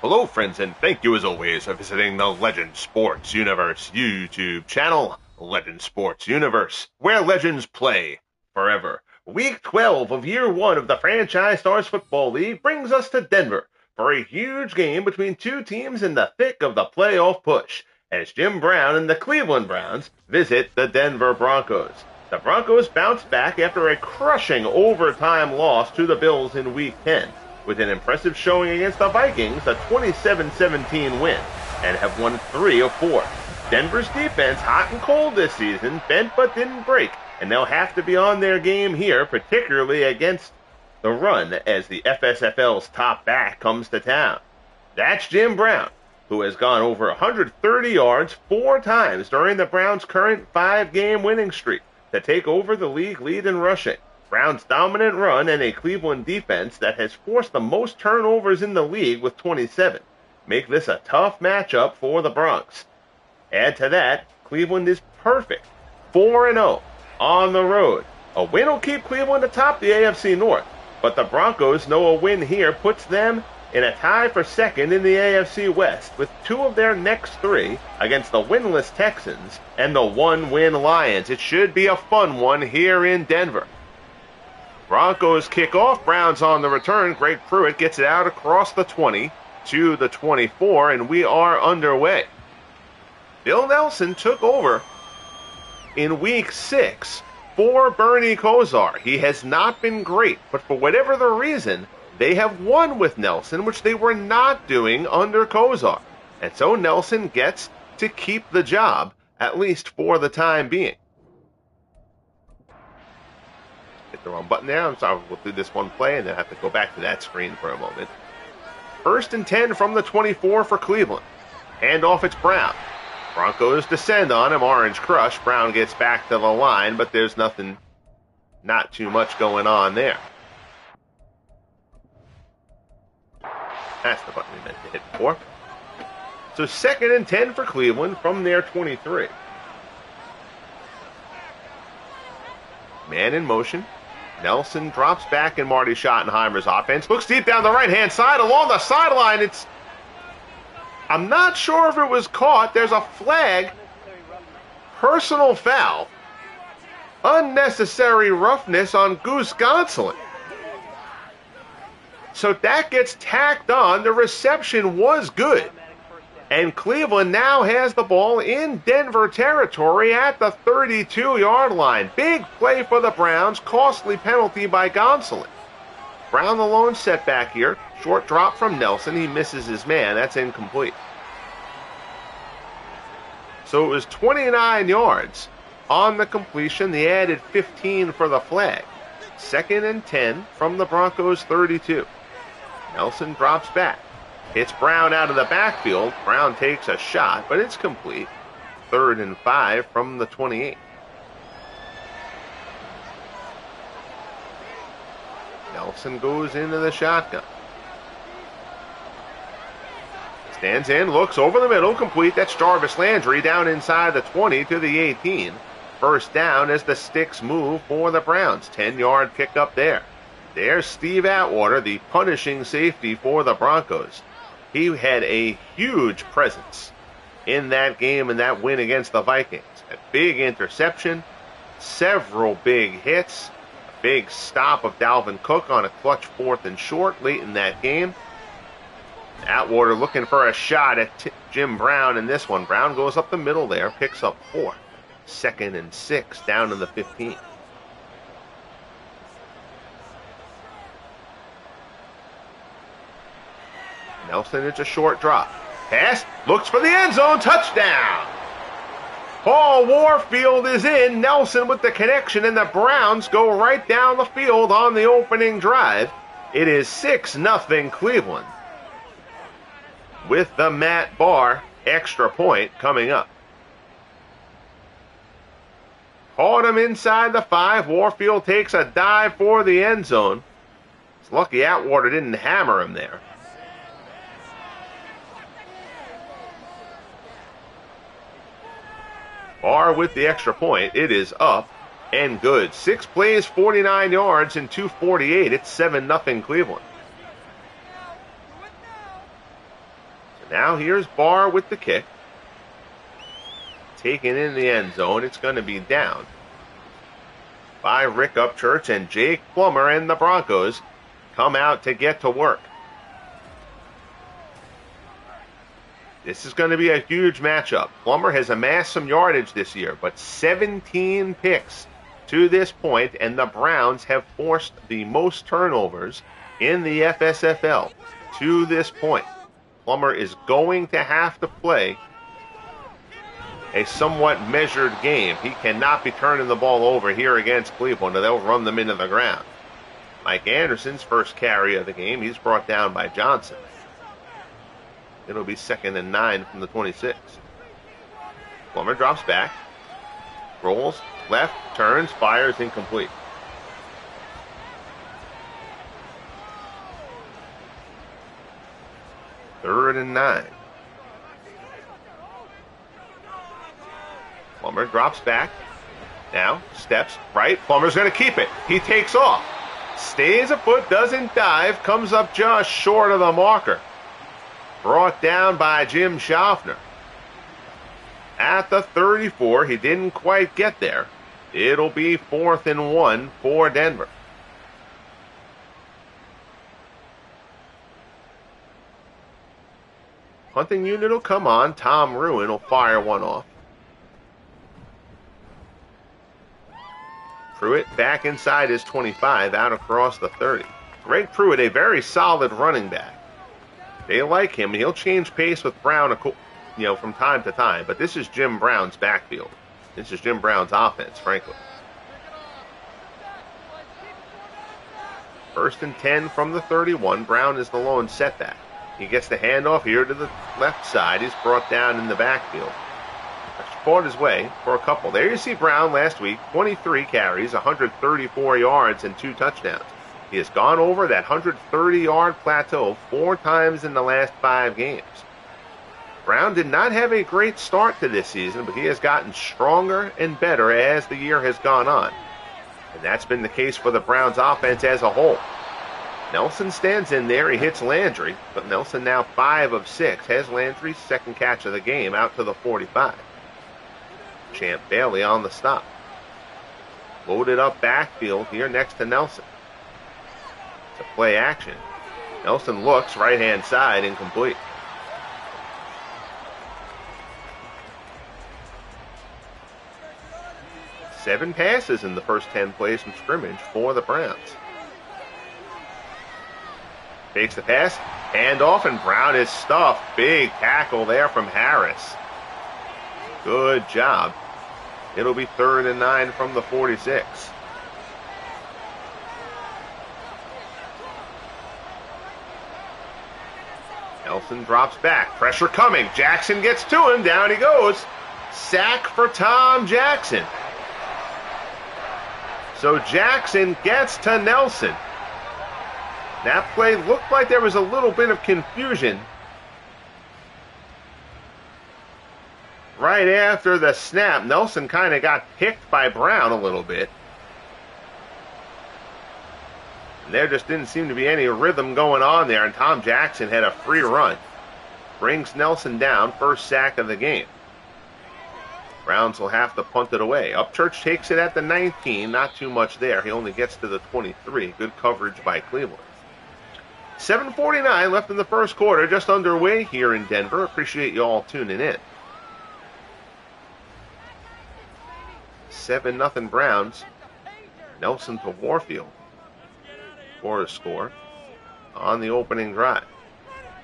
Hello friends, and thank you as always for visiting the Legend Sports Universe YouTube channel, Legend Sports Universe, where legends play forever. Week 12 of Year 1 of the Franchise Stars Football League brings us to Denver for a huge game between two teams in the thick of the playoff push, as Jim Brown and the Cleveland Browns visit the Denver Broncos. The Broncos bounce back after a crushing overtime loss to the Bills in Week 10. With an impressive showing against the Vikings, a 27-17 win, and have won 3 of 4. Denver's defense, hot and cold this season, bent but didn't break, and they'll have to be on their game here, particularly against the run as the FSFL's top back comes to town. That's Jim Brown, who has gone over 130 yards 4 times during the Browns' current 5-game winning streak to take over the league lead in rushing. Brown's dominant run and a Cleveland defense that has forced the most turnovers in the league with 27 make this a tough matchup for the Broncs. Add to that, Cleveland is perfect, 4-0 on the road. A win will keep Cleveland atop the AFC North, but the Broncos know a win here puts them in a tie for second in the AFC West with 2 of their next 3 against the winless Texans and the 1-win Lions. It should be a fun one here in Denver. Broncos kick off. Browns on the return. Greg Pruitt gets it out across the 20 to the 24, and we are underway. Bill Nelson took over in Week 6 for Bernie Kosar. He has not been great, but for whatever the reason, they have won with Nelson, which they were not doing under Kosar. And so Nelson gets to keep the job, at least for the time being. Hit the wrong button there. I'm sorry, we'll do this one play and then have to go back to that screen for a moment. 1st and 10 from the 24 for Cleveland. Handoff, it's Brown. Broncos descend on him, orange crush. Brown gets back to the line, but there's not too much going on there. That's the button we meant to hit before. So 2nd and 10 for Cleveland from their 23. Man in motion. Nelson drops back in Marty Schottenheimer's offense. Looks deep down the right-hand side along the sideline. I'm not sure if it was caught. There's a flag. Personal foul. Unnecessary roughness on Goose Gonsolin. So that gets tacked on. The reception was good. And Cleveland now has the ball in Denver territory at the 32-yard line. Big play for the Browns. Costly penalty by Gonsolin. Brown the lone setback here. Short drop from Nelson. He misses his man. That's incomplete. So it was 29 yards on the completion. They added 15 for the flag. 2nd and 10 from the Broncos 32. Nelson drops back. Hits Brown out of the backfield. Brown takes a shot, but it's complete. 3rd and 5 from the 28. Nelson goes into the shotgun. Stands in, looks over the middle, complete. That's Jarvis Landry down inside the 20 to the 18. 1st down as the sticks move for the Browns. 10-yard pickup there. There's Steve Atwater, the punishing safety for the Broncos. He had a huge presence in that game and that win against the Vikings. A big interception, several big hits, a big stop of Dalvin Cook on a clutch 4th and short late in that game. Atwater looking for a shot at Jim Brown in this one. Brown goes up the middle there, picks up 4. 2nd and 6 down to the 15. Nelson, it's a short drop. Pass, looks for the end zone, touchdown! Paul Warfield is in. Nelson with the connection, and the Browns go right down the field on the opening drive. It is 6-0 Cleveland, with the Matt Barr extra point coming up. Caught him inside the 5. Warfield takes a dive for the end zone. It's lucky Atwater didn't hammer him there. Barr with the extra point. It is up and good. 6 plays, 49 yards, and 248. It's 7-0 Cleveland. Now here's Barr with the kick. Taken in the end zone. It's going to be down by Rick Upchurch, and Jake Plummer and the Broncos come out to get to work. This is going to be a huge matchup. Plummer has amassed some yardage this year, but 17 picks to this point, and the Browns have forced the most turnovers in the FSFL to this point. Plummer is going to have to play a somewhat measured game. He cannot be turning the ball over here against Cleveland, or they'll run them into the ground. Mike Anderson's first carry of the game, he's brought down by Johnson. It'll be 2nd and 9 from the 26. Plummer drops back, rolls, left, turns, fires, incomplete. Third and 9. Plummer drops back. Now, steps right. Plummer's going to keep it. He takes off. Stays a foot, doesn't dive, comes up just short of the marker. Brought down by Jim Schaffner. At the 34, he didn't quite get there. It'll be 4th and 1 for Denver. Punting unit will come on. Tom Ruin will fire one off. Pruitt back inside his 25, out across the 30. Greg Pruitt, a very solid running back. They like him, and he'll change pace with Brown, from time to time. But this is Jim Brown's backfield. This is Jim Brown's offense, frankly. 1st and 10 from the 31. Brown is the lone setback. He gets the handoff here to the left side. He's brought down in the backfield. Fought his way for a couple. There you see Brown last week, 23 carries, 134 yards, and 2 touchdowns. He has gone over that 130-yard plateau 4 times in the last 5 games. Brown did not have a great start to this season, but he has gotten stronger and better as the year has gone on. And that's been the case for the Browns offense as a whole. Nelson stands in there. He hits Landry, but Nelson now 5 of 6. Has Landry's second catch of the game out to the 45. Champ Bailey on the stop. Loaded up backfield here next to Nelson. It's a play action. Nelson looks, right-hand side, incomplete. Seven passes in the first 10 plays from scrimmage for the Browns. Takes the pass, handoff, and Brown is stuffed. Big tackle there from Harris. Good job. It'll be 3rd and 9 from the 46. Nelson drops back. Pressure coming. Jackson gets to him. Down he goes. Sack for Tom Jackson. So Jackson gets to Nelson. That play looked like there was a little bit of confusion right after the snap. Nelson kind of got picked by Brown a little bit. And there just didn't seem to be any rhythm going on there, and Tom Jackson had a free run. Brings Nelson down, first sack of the game. Browns will have to punt it away. Upchurch takes it at the 19, not too much there. He only gets to the 23. Good coverage by Cleveland. 7:49 left in the first quarter, just underway here in Denver. Appreciate you all tuning in. 7-0 Browns. Nelson to Warfield for a score on the opening drive.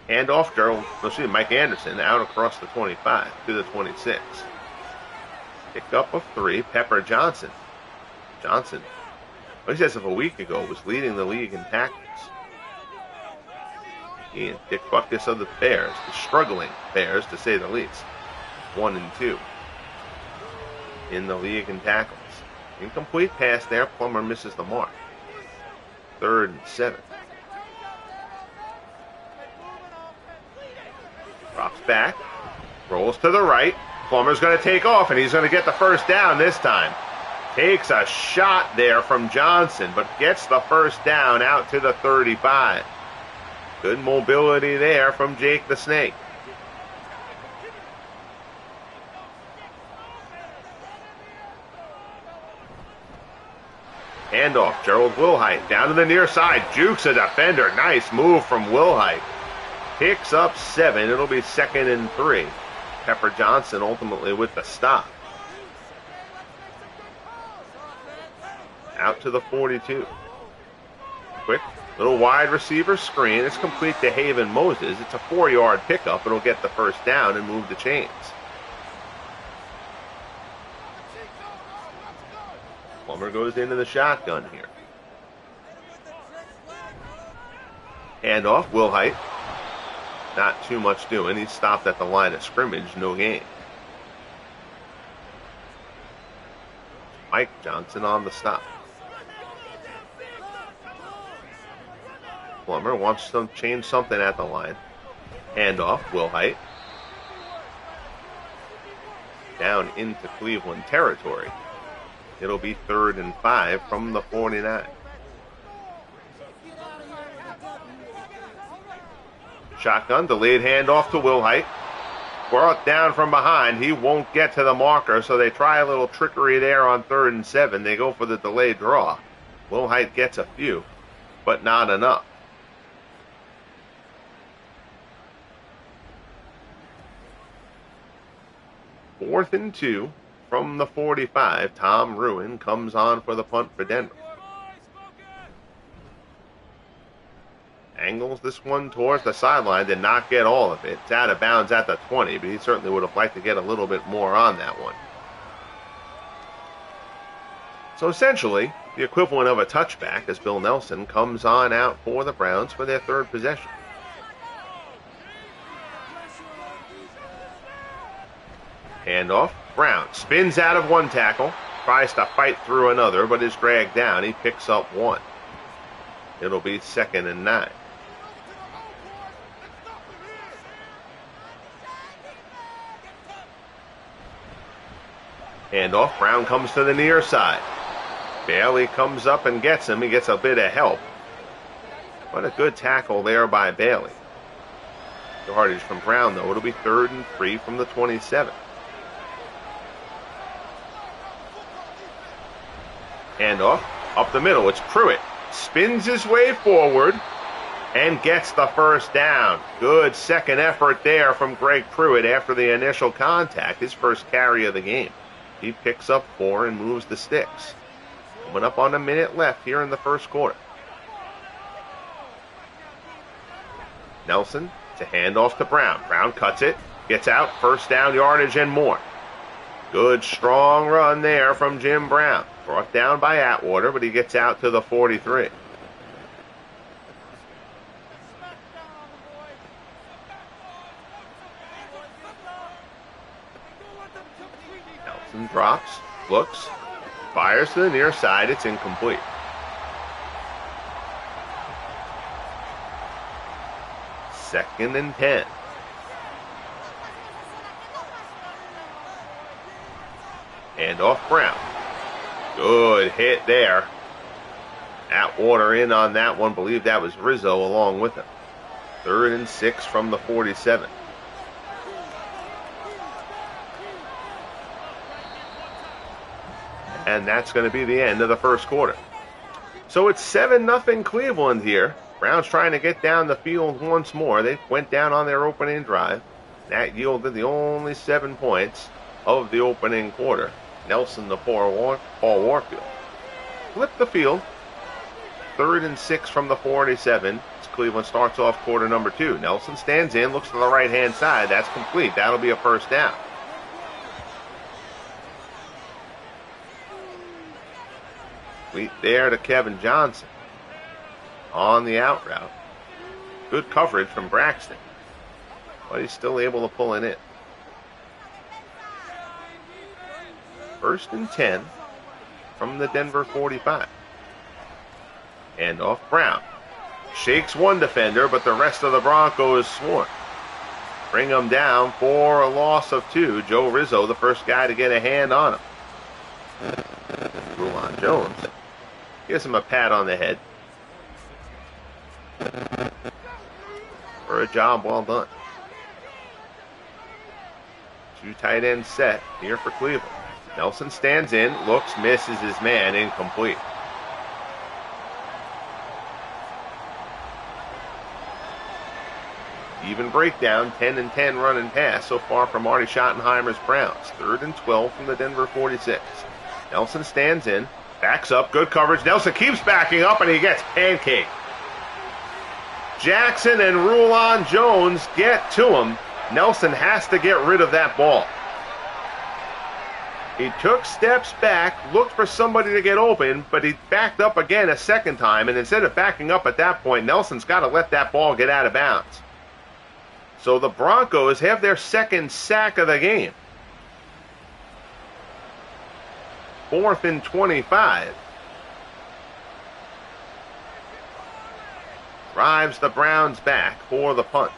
Handoff, Mike Anderson out across the 25 to the 26. Pick up of 3, Pepper Johnson. Johnson, at least as of a week ago, was leading the league in tackles. He and Dick Butkus of the Bears, the struggling Bears to say the least. 1 and 2 in the league in tackles. Incomplete pass there. Plummer misses the mark. 3rd and 7. Drops back. Rolls to the right. Plummer's going to take off, and he's going to get the first down this time. Takes a shot there from Johnson, but gets the first down out to the 35. Good mobility there from Jake the Snake. Handoff, Gerald Wilhite down to the near side. Jukes a defender. Nice move from Wilhite. Picks up 7. It'll be 2nd and 3. Pepper Johnson ultimately with the stop. Out to the 42. Quick little wide receiver screen. It's complete to Haven Moses. It's a 4-yard pickup. It'll get the first down and move the chains. Plummer goes into the shotgun here. Handoff, Wilhite. Not too much doing. He's stopped at the line of scrimmage. No gain. Mike Johnson on the stop. Plummer wants to change something at the line. Handoff, Wilhite. Down into Cleveland territory. It'll be 3rd and 5 from the 49. Shotgun, delayed handoff to Wilhite. Brought down from behind. He won't get to the marker, so they try a little trickery there on 3rd and 7. They go for the delayed draw. Wilhite gets a few, but not enough. Fourth and 2 from the 45. Tom Ruin comes on for the punt for Denver. Angles this one towards the sideline. Did not get all of it. It's out of bounds at the 20, but he certainly would have liked to get a little bit more on that one. So essentially, the equivalent of a touchback as Bill Nelson comes on out for the Browns for their 3rd possession. Handoff. Brown spins out of one tackle, tries to fight through another, but is dragged down. He picks up 1. It'll be 2nd and 9. Handoff. Brown comes to the near side. Bailey comes up and gets him. He gets a bit of help. What a good tackle there by Bailey. Yardage from Brown, though. It'll be 3rd and 3 from the 27. Handoff. Up the middle. It's Pruitt. Spins his way forward and gets the first down. Good second effort there from Greg Pruitt after the initial contact. His first carry of the game. He picks up 4 and moves the sticks. Coming up on a minute left here in the first quarter. Nelson to hand off to Brown. Brown cuts it, gets out, first down yardage and more. Good strong run there from Jim Brown. Brought down by Atwater, but he gets out to the 43. Nelson drops, looks, fires to the near side. It's incomplete. Second and 10. Handoff Brown. Good hit there. Atwater in on that one. Believe that was Rizzo along with him. 3rd and 6 from the 47. And that's going to be the end of the first quarter. So it's 7-0 Cleveland here. Browns trying to get down the field once more. They went down on their opening drive. That yielded the only 7 points of the opening quarter. Nelson to Paul Warfield. Flip the field. 3rd and 6 from the 47. As Cleveland starts off quarter number 2. Nelson stands in, looks to the right-hand side. That's complete. That'll be a first down. Complete there to Kevin Johnson. On the out route. Good coverage from Braxton. But he's still able to pull it in. 1st and 10 from the Denver 45. Handoff Brown. Shakes one defender, but the rest of the Broncos swarm. Bring him down for a loss of 2. Joe Rizzo, the first guy to get a hand on him. Rulon Jones gives him a pat on the head. For a job well done. 2 tight ends set here for Cleveland. Nelson stands in, looks, misses his man, incomplete. Even breakdown, 10-10 run and pass so far from Marty Schottenheimer's Browns. 3rd and 12 from the Denver 46. Nelson stands in, backs up, good coverage. Nelson keeps backing up, and he gets pancaked. Jackson and Rulon Jones get to him. Nelson has to get rid of that ball. He took steps back, looked for somebody to get open, but he backed up again a second time, and instead of backing up at that point, Nelson's got to let that ball get out of bounds. So the Broncos have their second sack of the game. 4th and 25. Drives the Browns back for the punt.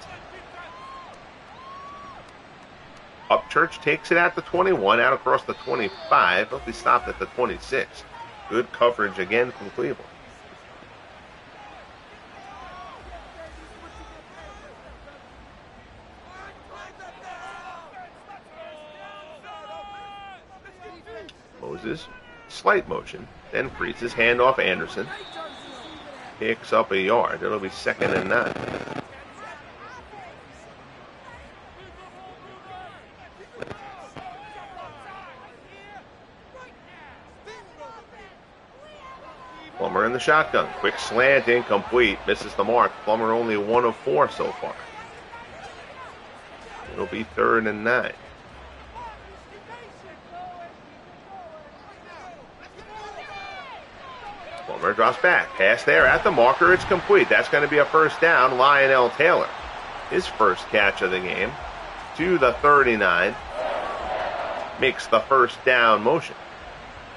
Upchurch takes it at the 21, out across the 25. He'll be stopped at the 26. Good coverage again from Cleveland. Moses, slight motion, then freezes, handoff Anderson. Picks up a yard. It'll be 2nd and 9. Plummer in the shotgun. Quick slant, incomplete. Misses the mark. Plummer only 1 of 4 so far. It'll be 3rd and 9. Plummer drops back. Pass there at the marker. It's complete. That's going to be a first down. Lionel Taylor. His first catch of the game. To the 39. Makes the first down motion.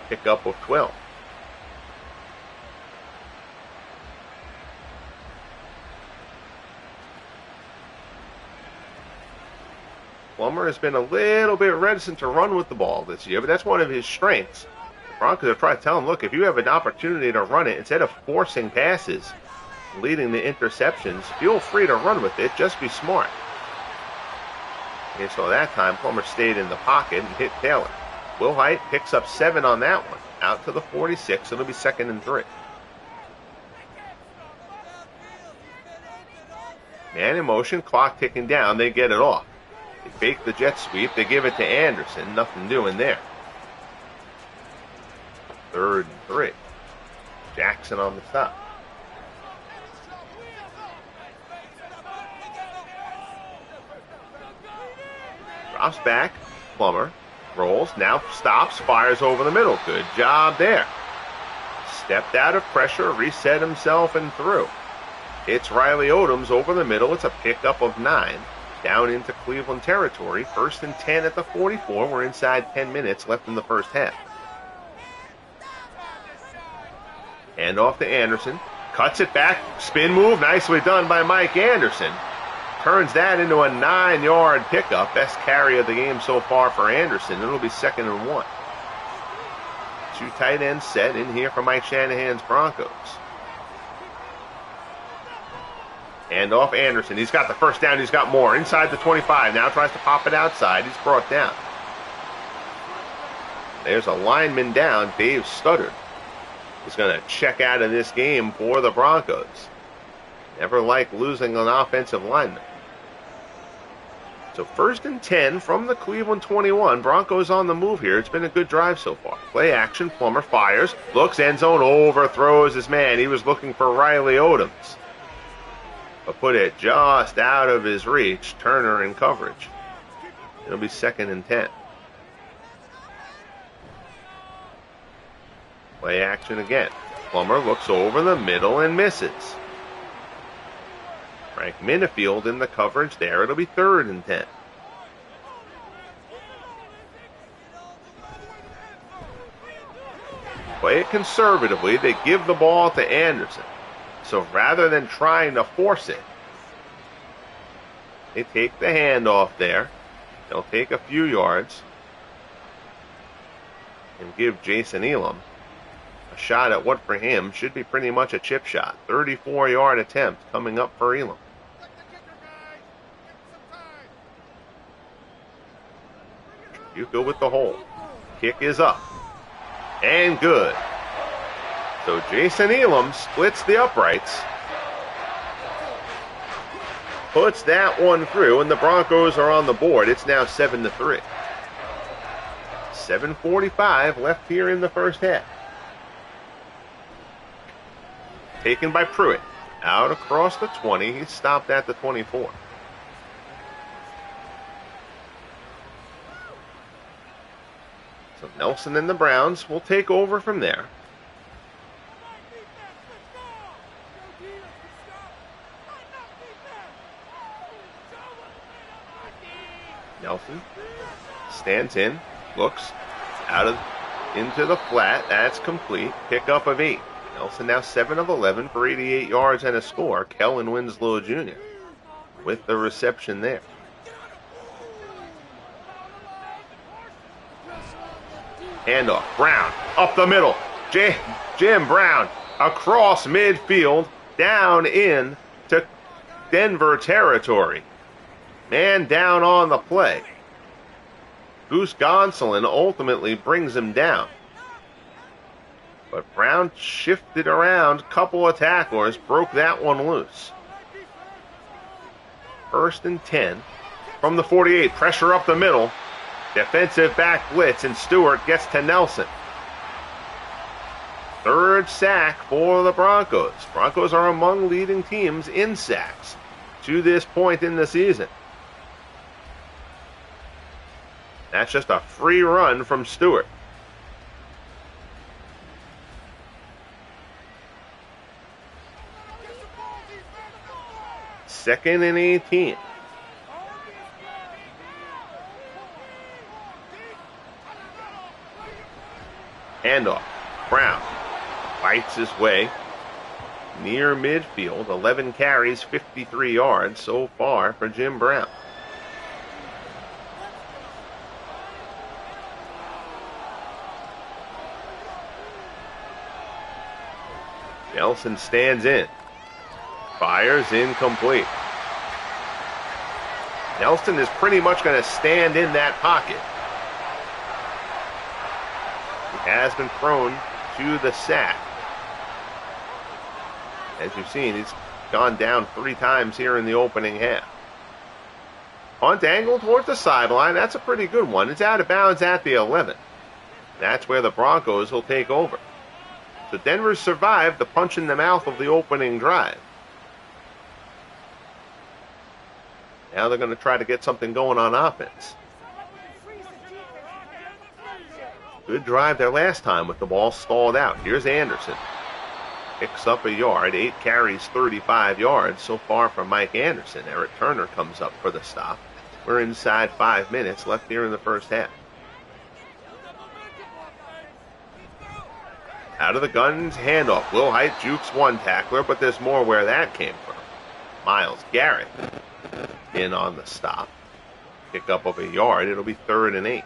Pickup of 12. Plummer has been a little bit reticent to run with the ball this year, but that's one of his strengths. The Broncos have tried to tell him, look, if you have an opportunity to run it, instead of forcing passes, leading to interceptions, feel free to run with it. Just be smart. And so that time, Plummer stayed in the pocket and hit Taylor. Will Height picks up 7 on that one. Out to the 46. It'll be 2nd and 3. Man in motion, clock ticking down. They get it off. They fake the jet sweep. They give it to Anderson. Nothing doing there. 3rd and 3. Jackson on the stop. Drops back. Plummer rolls. Now stops. Fires over the middle. Good job there. Stepped out of pressure. Reset himself and threw. It's Riley Odoms over the middle. It's a pickup of 9. Down into Cleveland territory. 1st and 10 at the 44. We're inside 10 minutes left in the first half. Hand off to Anderson. Cuts it back. Spin move. Nicely done by Mike Anderson. Turns that into a 9-yard pickup. Best carry of the game so far for Anderson. It'll be 2nd and 1. 2 tight ends set in here for Mike Shanahan's Broncos. Hand off Anderson. He's got the first down. He's got more. Inside the 25. Now tries to pop it outside. He's brought down. There's a lineman down. Dave Studdard is going to check out of this game for the Broncos. Never like losing an offensive lineman. So 1st and 10 from the Cleveland 21. Broncos on the move here. It's been a good drive so far. Play action. Plummer fires. Looks end zone. Overthrows his man. He was looking for Riley Odoms, but put it just out of his reach. Turner in coverage. It'll be 2nd and 10. Play action again. Plummer looks over the middle and misses. Frank Minifield in the coverage there. It'll be 3rd and 10. Play it conservatively. They give the ball to Anderson. So rather than trying to force it, they take the handoff there. They'll take a few yards and give Jason Elam a shot at what for him should be pretty much a chip shot. 34-yard attempt coming up for Elam. You go with the hole. Kick is up. And good. So Jason Elam splits the uprights. puts that one through, and the Broncos are on the board. It's now 7-3. 7:45 left here in the first half. Taken by Pruitt. Out across the 20. He's stopped at the 24. So Nelson and the Browns will take over from there. Nelson stands in, looks out into the flat. That's complete. Pickup of 8. Nelson now 7 of 11 for 88 yards and a score. Kellen Winslow Jr. with the reception there. Handoff. Brown up the middle. Jim Brown across midfield down in to Denver territory. Man down on the play. Goose Gonsolin ultimately brings him down. But Brown shifted around, couple of tacklers, broke that one loose. 1st and 10 from the 48. Pressure up the middle. Defensive back blitz, and Stewart gets to Nelson. 3rd sack for the Broncos. Broncos are among leading teams in sacks to this point in the season. That's just a free run from Stewart. Second and 18. Handoff. Brown fights his way near midfield. 11 carries, 53 yards so far for Jim Brown. Nelson stands in. Fires incomplete. Nelson is pretty much going to stand in that pocket. He has been thrown to the sack. As you've seen, he's gone down 3 times here in the opening half. Punt angle towards the sideline. That's a pretty good one. It's out of bounds at the 11. That's where the Broncos will take over. So Denver survived the punch in the mouth of the opening drive. Now they're going to try to get something going on offense. Good drive there last time with the ball stalled out. Here's Anderson. Picks up a yard. 8 carries, 35 yards so far from Mike Anderson. Eric Turner comes up for the stop. We're inside 5 minutes left here in the first half. Out of the guns, handoff. Will Height jukes one tackler, but there's more where that came from. Myles Garrett in on the stop. Pick up of a yard. It'll be 3rd and 8.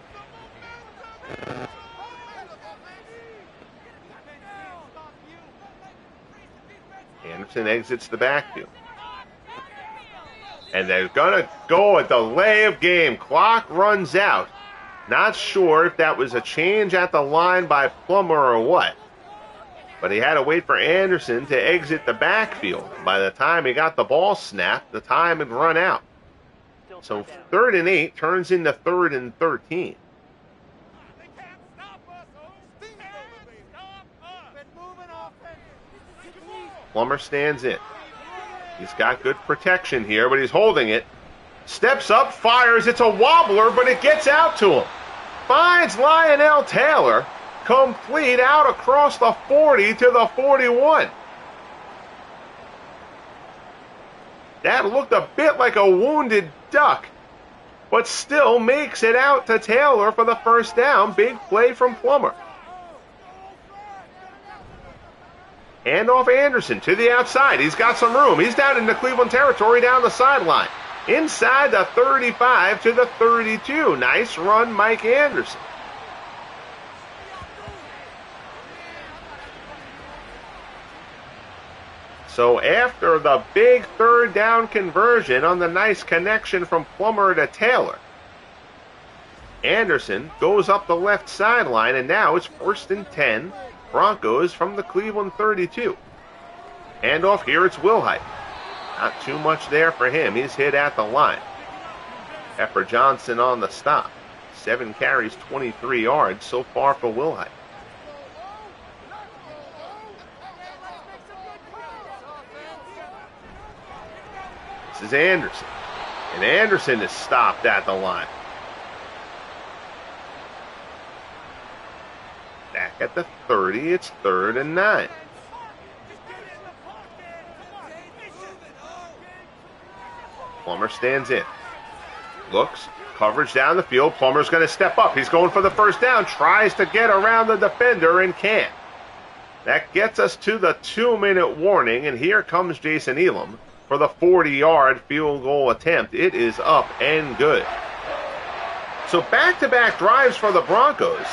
Anderson exits the backfield. And they're going to go a delay of game. Clock runs out. Not sure if that was a change at the line by Plummer or what. But he had to wait for Anderson to exit the backfield. By the time he got the ball snapped, the time had run out. So 3rd and 8 turns into 3rd and 13. Plummer stands in. He's got good protection here, but he's holding it. Steps up, fires. It's a wobbler, but it gets out to him. Finds Lionel Taylor. Complete out across the 40 to the 41. That looked a bit like a wounded duck, but still makes it out to Taylor for the first down. Big play from Plummer. Handoff Anderson to the outside. He's got some room. He's down in the Cleveland territory down the sideline. Inside the 35 to the 32. Nice run, Mike Anderson. So after the big 3rd down conversion on the nice connection from Plummer to Taylor, Anderson goes up the left sideline, and now it's 1st and 10. Broncos from the Cleveland 32. Handoff here, it's Wilhite. Not too much there for him. He's hit at the line. Pepper Johnson on the stop. 7 carries, 23 yards so far for Wilhite. This is Anderson. And Anderson is stopped at the line. Back at the 30, it's 3rd and 9. Plummer stands in. Looks, coverage down the field. Plummer's going to step up. He's going for the first down. Tries to get around the defender and can't. That gets us to the 2-minute warning, and here comes Jason Elam for the 40-yard field goal attempt. It is up and good. So back-to-back drives for the Broncos.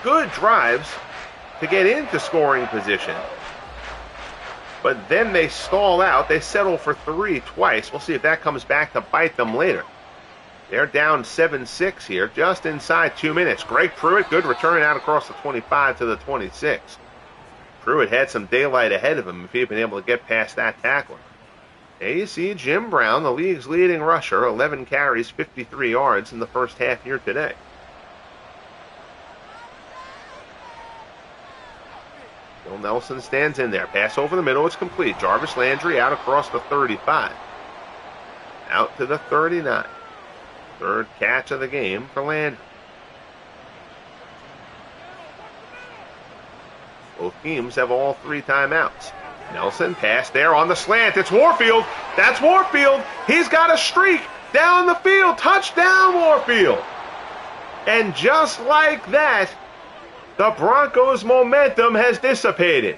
Good drives to get into scoring position. But then they stall out. They settle for 3 twice. We'll see if that comes back to bite them later. They're down 7-6 here, just inside 2 minutes. Greg Pruitt, good return out across the 25 to the 26. Pruitt had some daylight ahead of him if he had been able to get past that tackler. There you see Jim Brown, the league's leading rusher, 11 carries, 53 yards in the first half here today. Bill Nelson stands in there. Pass over the middle. It's complete. Jarvis Landry out across the 35. Out to the 39. Third catch of the game for Landry. Both teams have all 3 timeouts. Nelson pass there on the slant. It's Warfield. That's Warfield. He's got a streak down the field. Touchdown, Warfield. And just like that, the Broncos' momentum has dissipated.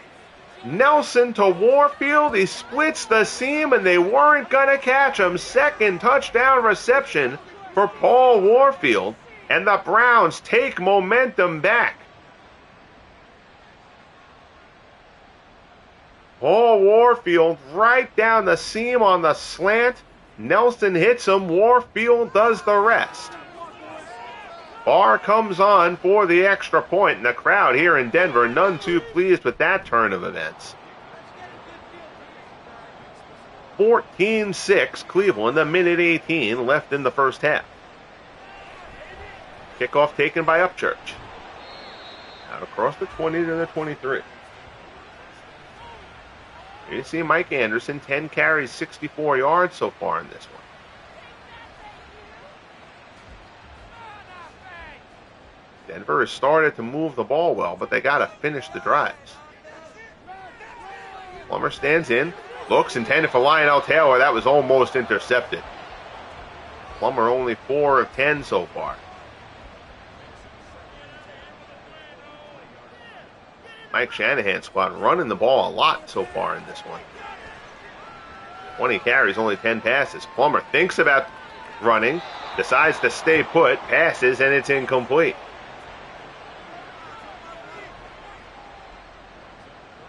Nelson to Warfield. He splits the seam, and they weren't going to catch him. Second touchdown reception for Paul Warfield. And the Browns take momentum back. Paul Warfield right down the seam on the slant. Nelson hits him. Warfield does the rest. Barr comes on for the extra point, and the crowd here in Denver none too pleased with that turn of events. 14-6 Cleveland, a minute 18 left in the first half. Kickoff taken by Upchurch. Out across the 20 to the 23. Here you see Mike Anderson, 10 carries, 64 yards so far in this one. Denver has started to move the ball well, but they got to finish the drives. Plummer stands in, looks, intended for Lionel Taylor. That was almost intercepted. Plummer only 4 of 10 so far. Mike Shanahan's squad running the ball a lot so far in this one. 20 carries, only 10 passes. Plummer thinks about running, decides to stay put, passes, and it's incomplete.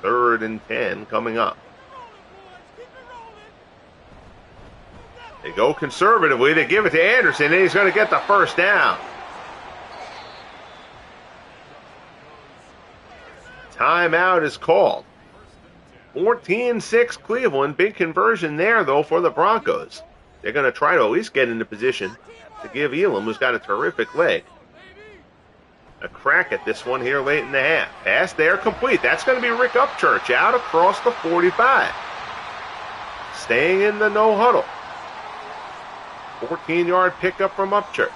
3rd and 10 coming up. They go conservatively. They give it to Anderson, and he's going to get the first down. Timeout is called. 14-6 Cleveland. Big conversion there, though, for the Broncos. They're going to try to at least get into position to give Elam, who's got a terrific leg, a crack at this one here late in the half. Pass there, complete. That's going to be Rick Upchurch out across the 45. Staying in the no huddle. 14-yard pickup from Upchurch.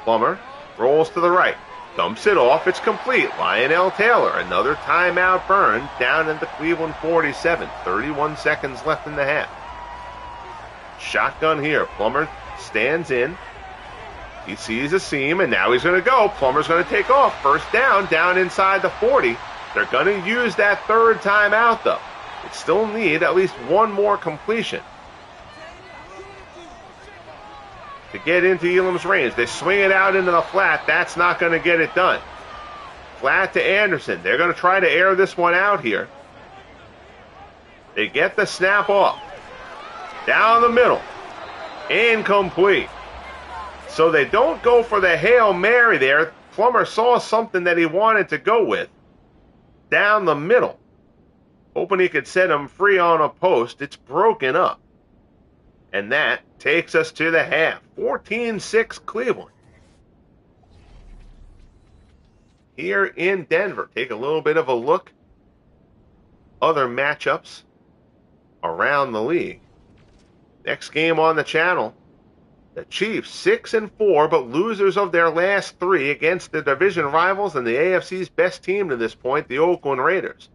Plummer rolls to the right. Dumps it off. It's complete. Lionel Taylor. Another timeout burn down at the Cleveland 47. 31 seconds left in the half. Shotgun here. Plummer stands in. He sees a seam, and now he's going to go. Plummer's going to take off. First down, down inside the 40. They're going to use that 3rd timeout, though. They still need at least one more completion to get into Elam's range. They swing it out into the flat. That's not going to get it done. Flat to Anderson. They're going to try to air this one out here. They get the snap off. Down the middle. Incomplete. So they don't go for the Hail Mary there. Plummer saw something that he wanted to go with. Down the middle. hoping he could set him free on a post. It's broken up. And that takes us to the half. 14-6 Cleveland. Here in Denver, take a little bit of a look. Other matchups around the league. Next game on the channel. The Chiefs 6-4, but losers of their last 3 against the division rivals and the AFC's best team to this point, the Oakland Raiders.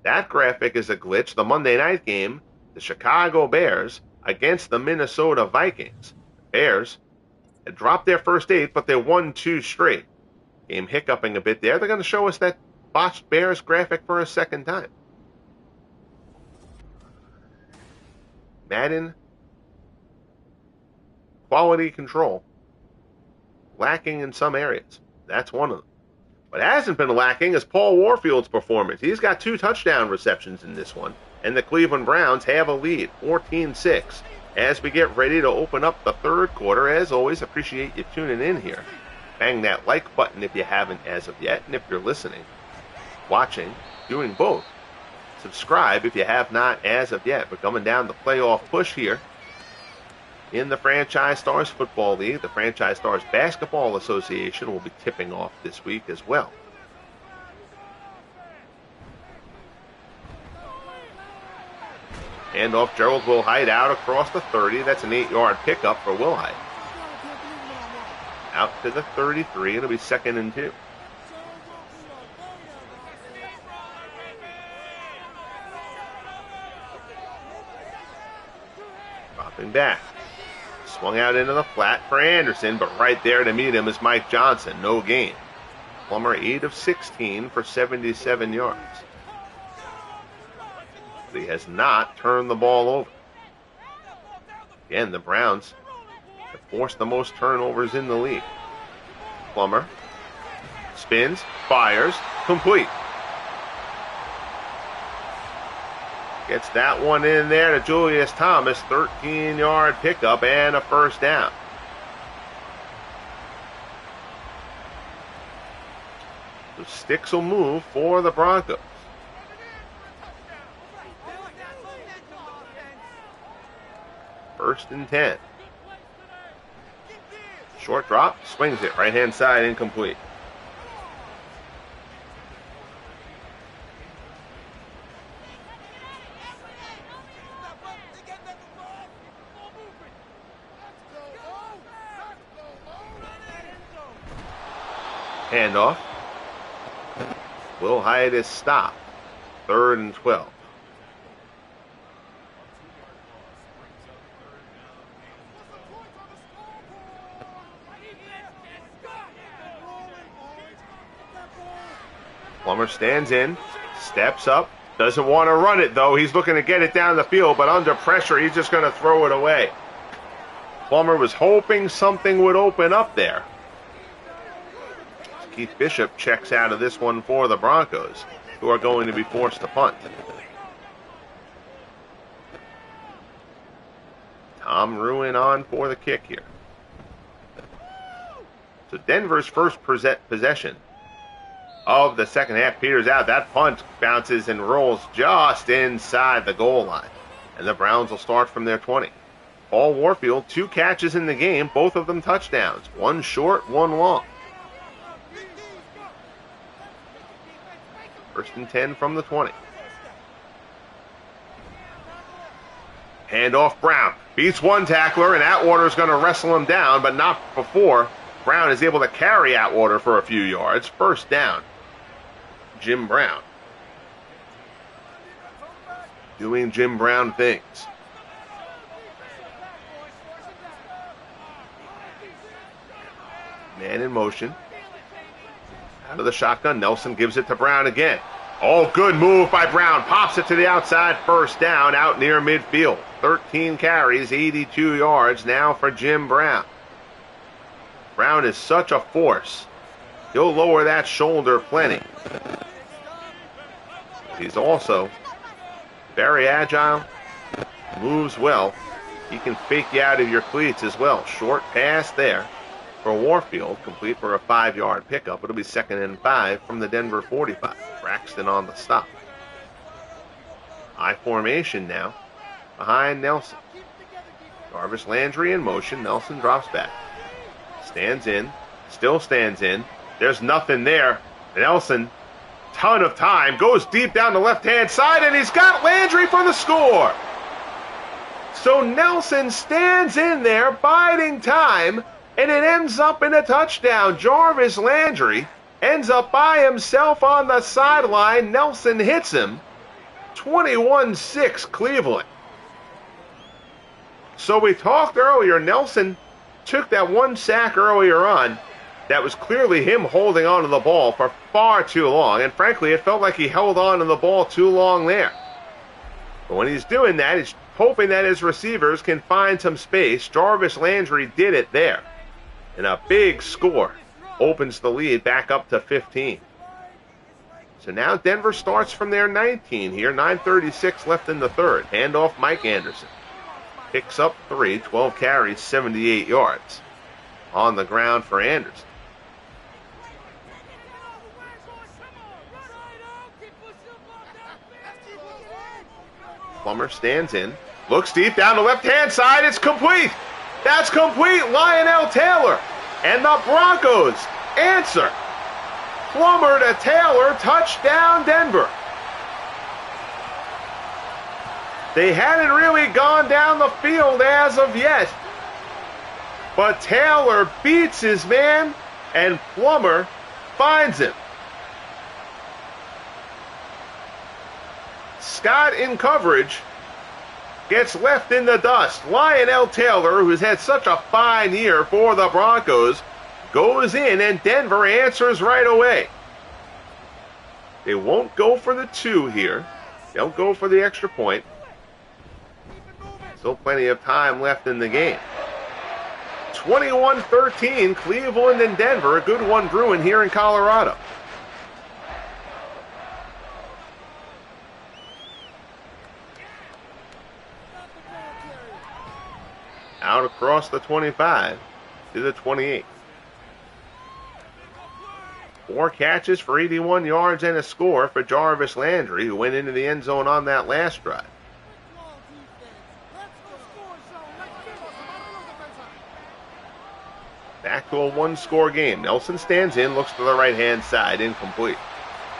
That graphic is a glitch. The Monday night game, the Chicago Bears against the Minnesota Vikings. Bears had dropped their first 8, but they won 2 straight. Game hiccuping a bit there. They're going to show us that botched Bears graphic for a second time. Madden quality control lacking in some areas. That's one of them. What hasn't been lacking is Paul Warfield's performance. He's got 2 touchdown receptions in this one, and the Cleveland Browns have a lead, 14-6. As we get ready to open up the third quarter, as always, appreciate you tuning in here. Bang that like button if you haven't as of yet, and if you're listening, watching, doing both, subscribe if you have not as of yet. We're coming down the playoff push here in the Franchise Stars Football League. The Franchise Stars Basketball Association will be tipping off this week as well. Handoff, Gerald Wilhite out across the 30. That's an 8-yard pickup for Wilhite. Out to the 33. It'll be 2nd and 2. Dropping back. Swung out into the flat for Anderson, but right there to meet him is Mike Johnson. No gain. Plummer 8 of 16 for 77 yards. But he has not turned the ball over. Again, the Browns have forced the most turnovers in the league. Plummer spins, fires, complete. Gets that one in there to Julius Thomas, 13-yard pickup and a first down. The sticks will move for the Broncos. First and 10. Short drop, swings it, right-hand side, incomplete. Handoff. Wilhite is stopped. 3rd and 12. Plummer stands in, steps up, doesn't want to run it though. He's looking to get it down the field, but under pressure, he's just going to throw it away. Plummer was hoping something would open up there. Keith Bishop checks out of this one for the Broncos, who are going to be forced to punt. Tom Ruin on for the kick here. So Denver's first possession of the second half peters out. That punt bounces and rolls just inside the goal line. And the Browns will start from their 20. Paul Warfield, 2 catches in the game, both of them touchdowns. 1 short, 1 long. 1st and 10 from the 20. Handoff Brown. Beats one tackler, and Atwater's going to wrestle him down, but not before Brown is able to carry Atwater for a few yards. First down. Jim Brown. Doing Jim Brown things. Man in motion. Out of the shotgun, Nelson gives it to Brown again. Oh, good move by Brown. Pops it to the outside, first down, out near midfield. 13 carries, 82 yards now for Jim Brown. Brown is such a force. He'll lower that shoulder plenty. He's also very agile, moves well. He can fake you out of your cleats as well. Short pass there for Warfield, complete for a 5-yard pickup. It'll be 2nd and 5 from the Denver 45. Braxton on the stop. I formation now behind Nelson. Jarvis Landry in motion. Nelson drops back. Stands in. Still stands in. There's nothing there. Nelson, ton of time, goes deep down the left-hand side, and he's got Landry for the score. So Nelson stands in there, biding time, and it ends up in a touchdown. Jarvis Landry ends up by himself on the sideline. Nelson hits him. 21-6 Cleveland. So we talked earlier, Nelson took that one sack earlier on. That was clearly him holding on to the ball for far too long. And frankly, it felt like he held on to the ball too long there. But when he's doing that, he's hoping that his receivers can find some space. Jarvis Landry did it there. And a big score opens the lead back up to 15. So now Denver starts from their 19 here. 9:36 left in the third. Handoff Mike Anderson. Picks up 3, 12 carries, 78 yards. On the ground for Anderson. Plummer stands in. Looks deep down the left-hand side. It's complete. That's complete. Lionel Taylor. And the Broncos answer. Plummer to Taylor. Touchdown Denver. They hadn't really gone down the field as of yet. But Taylor beats his man, and Plummer finds him. Scott in coverage gets left in the dust. Lionel Taylor, who's had such a fine year for the Broncos, goes in, and Denver answers right away. They won't go for the 2 here. They'll go for the extra point. Still plenty of time left in the game. 21-13, Cleveland and Denver. A good one brewing here in Colorado. Out across the 25 to the 28. 4 catches for 81 yards and a score for Jarvis Landry, who went into the end zone on that last drive. Back to a one-score game. Nelson stands in, looks to the right-hand side, incomplete.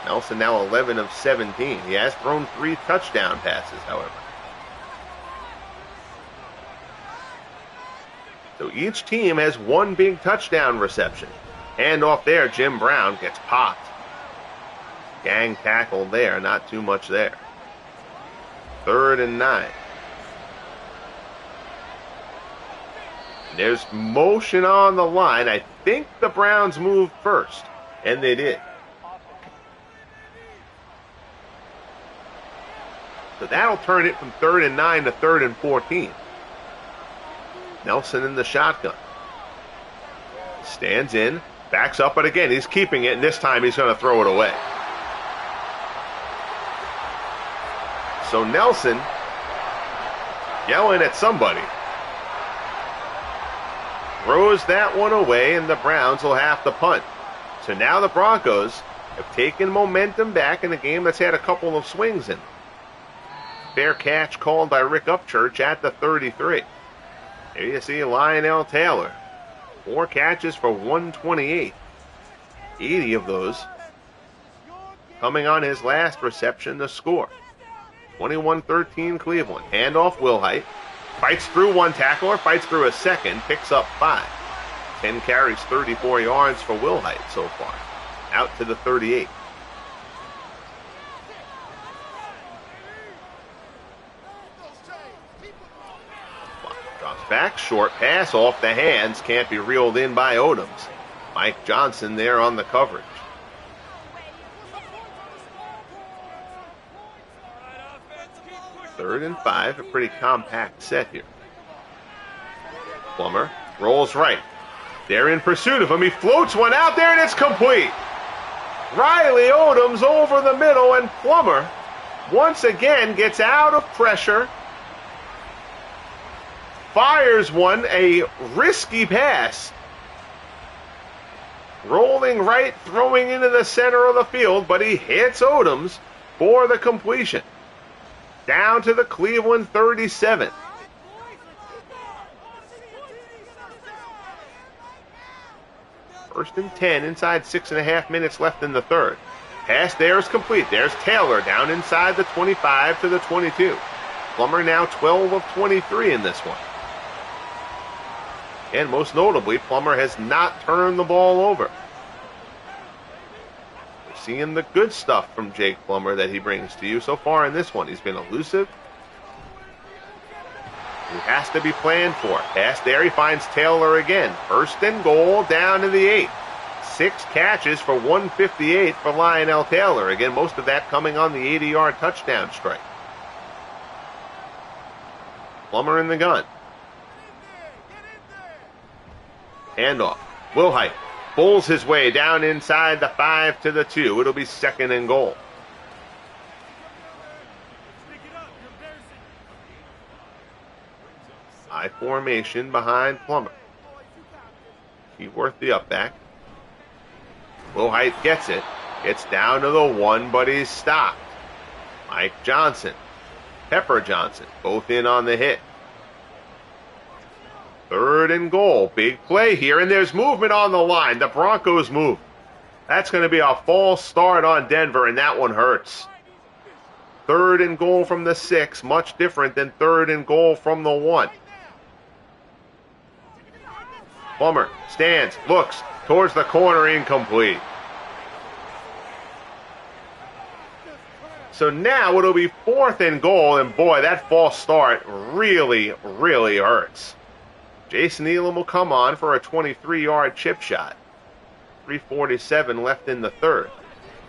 Nelson now 11 of 17. He has thrown 3 touchdown passes, however. So each team has 1 big touchdown reception. Handoff there, Jim Brown gets popped. Gang tackle there, not too much there. 3rd and 9. There's motion on the line. I think the Browns moved first, and they did. So that'll turn it from 3rd and 9 to 3rd and 14. Nelson in the shotgun. Stands in, backs up, but again, he's keeping it, and this time he's going to throw it away. So Nelson yelling at somebody. Throws that one away, and the Browns will have to punt. So now the Broncos have taken momentum back in a game that's had a couple of swings in. Fair catch called by Rick Upchurch at the 33. There you see Lionel Taylor. 4 catches for 128. 80 of those coming on his last reception to score. 21-13 Cleveland. Handoff Wilhite. Fights through 1 tackler, fights through a second, picks up 5. 10 carries, 34 yards for Wilhite so far. Out to the 38. Drops back, short pass off the hands, can't be reeled in by Odoms. Mike Johnson there on the coverage. Third and 5, a pretty compact set here. Plummer rolls right. They're in pursuit of him. He floats one out there, and it's complete. Riley Odoms over the middle, and Plummer once again gets out of pressure. Fires one, a risky pass. Rolling right, throwing into the center of the field, but he hits Odoms for the completion. down to the Cleveland 37. First and 10, inside 6.5 minutes left in the third. Pass there is complete. There's Taylor down inside the 25 to the 22. Plummer now 12 of 23 in this one. And most notably, Plummer has not turned the ball over. We're seeing the good stuff from Jake Plummer that he brings to you so far in this one. He's been elusive. He has to be planned for. Pass there, he finds Taylor again. First and goal down to the 8. 6 catches for 158 for Lionel Taylor. Again, most of that coming on the 80-yard touchdown strike. Plummer in the gun. Handoff. Wilhite pulls his way down inside the 5 to the 2. It'll be second and goal. High formation behind Plummer. Keyworth the up back. Wilhite gets it. Gets down to the 1, but he's stopped. Mike Johnson. Pepper Johnson, both in on the hit. Third and goal. Big play here, and there's movement on the line. The Broncos move. That's going to be a false start on Denver, and that one hurts. Third and goal from the 6, much different than third and goal from the 1. Plummer stands, looks towards the corner, incomplete. So now it'll be fourth and goal, and boy, that false start really, really hurts. Jason Elam will come on for a 23-yard chip shot. 3:47 left in the third.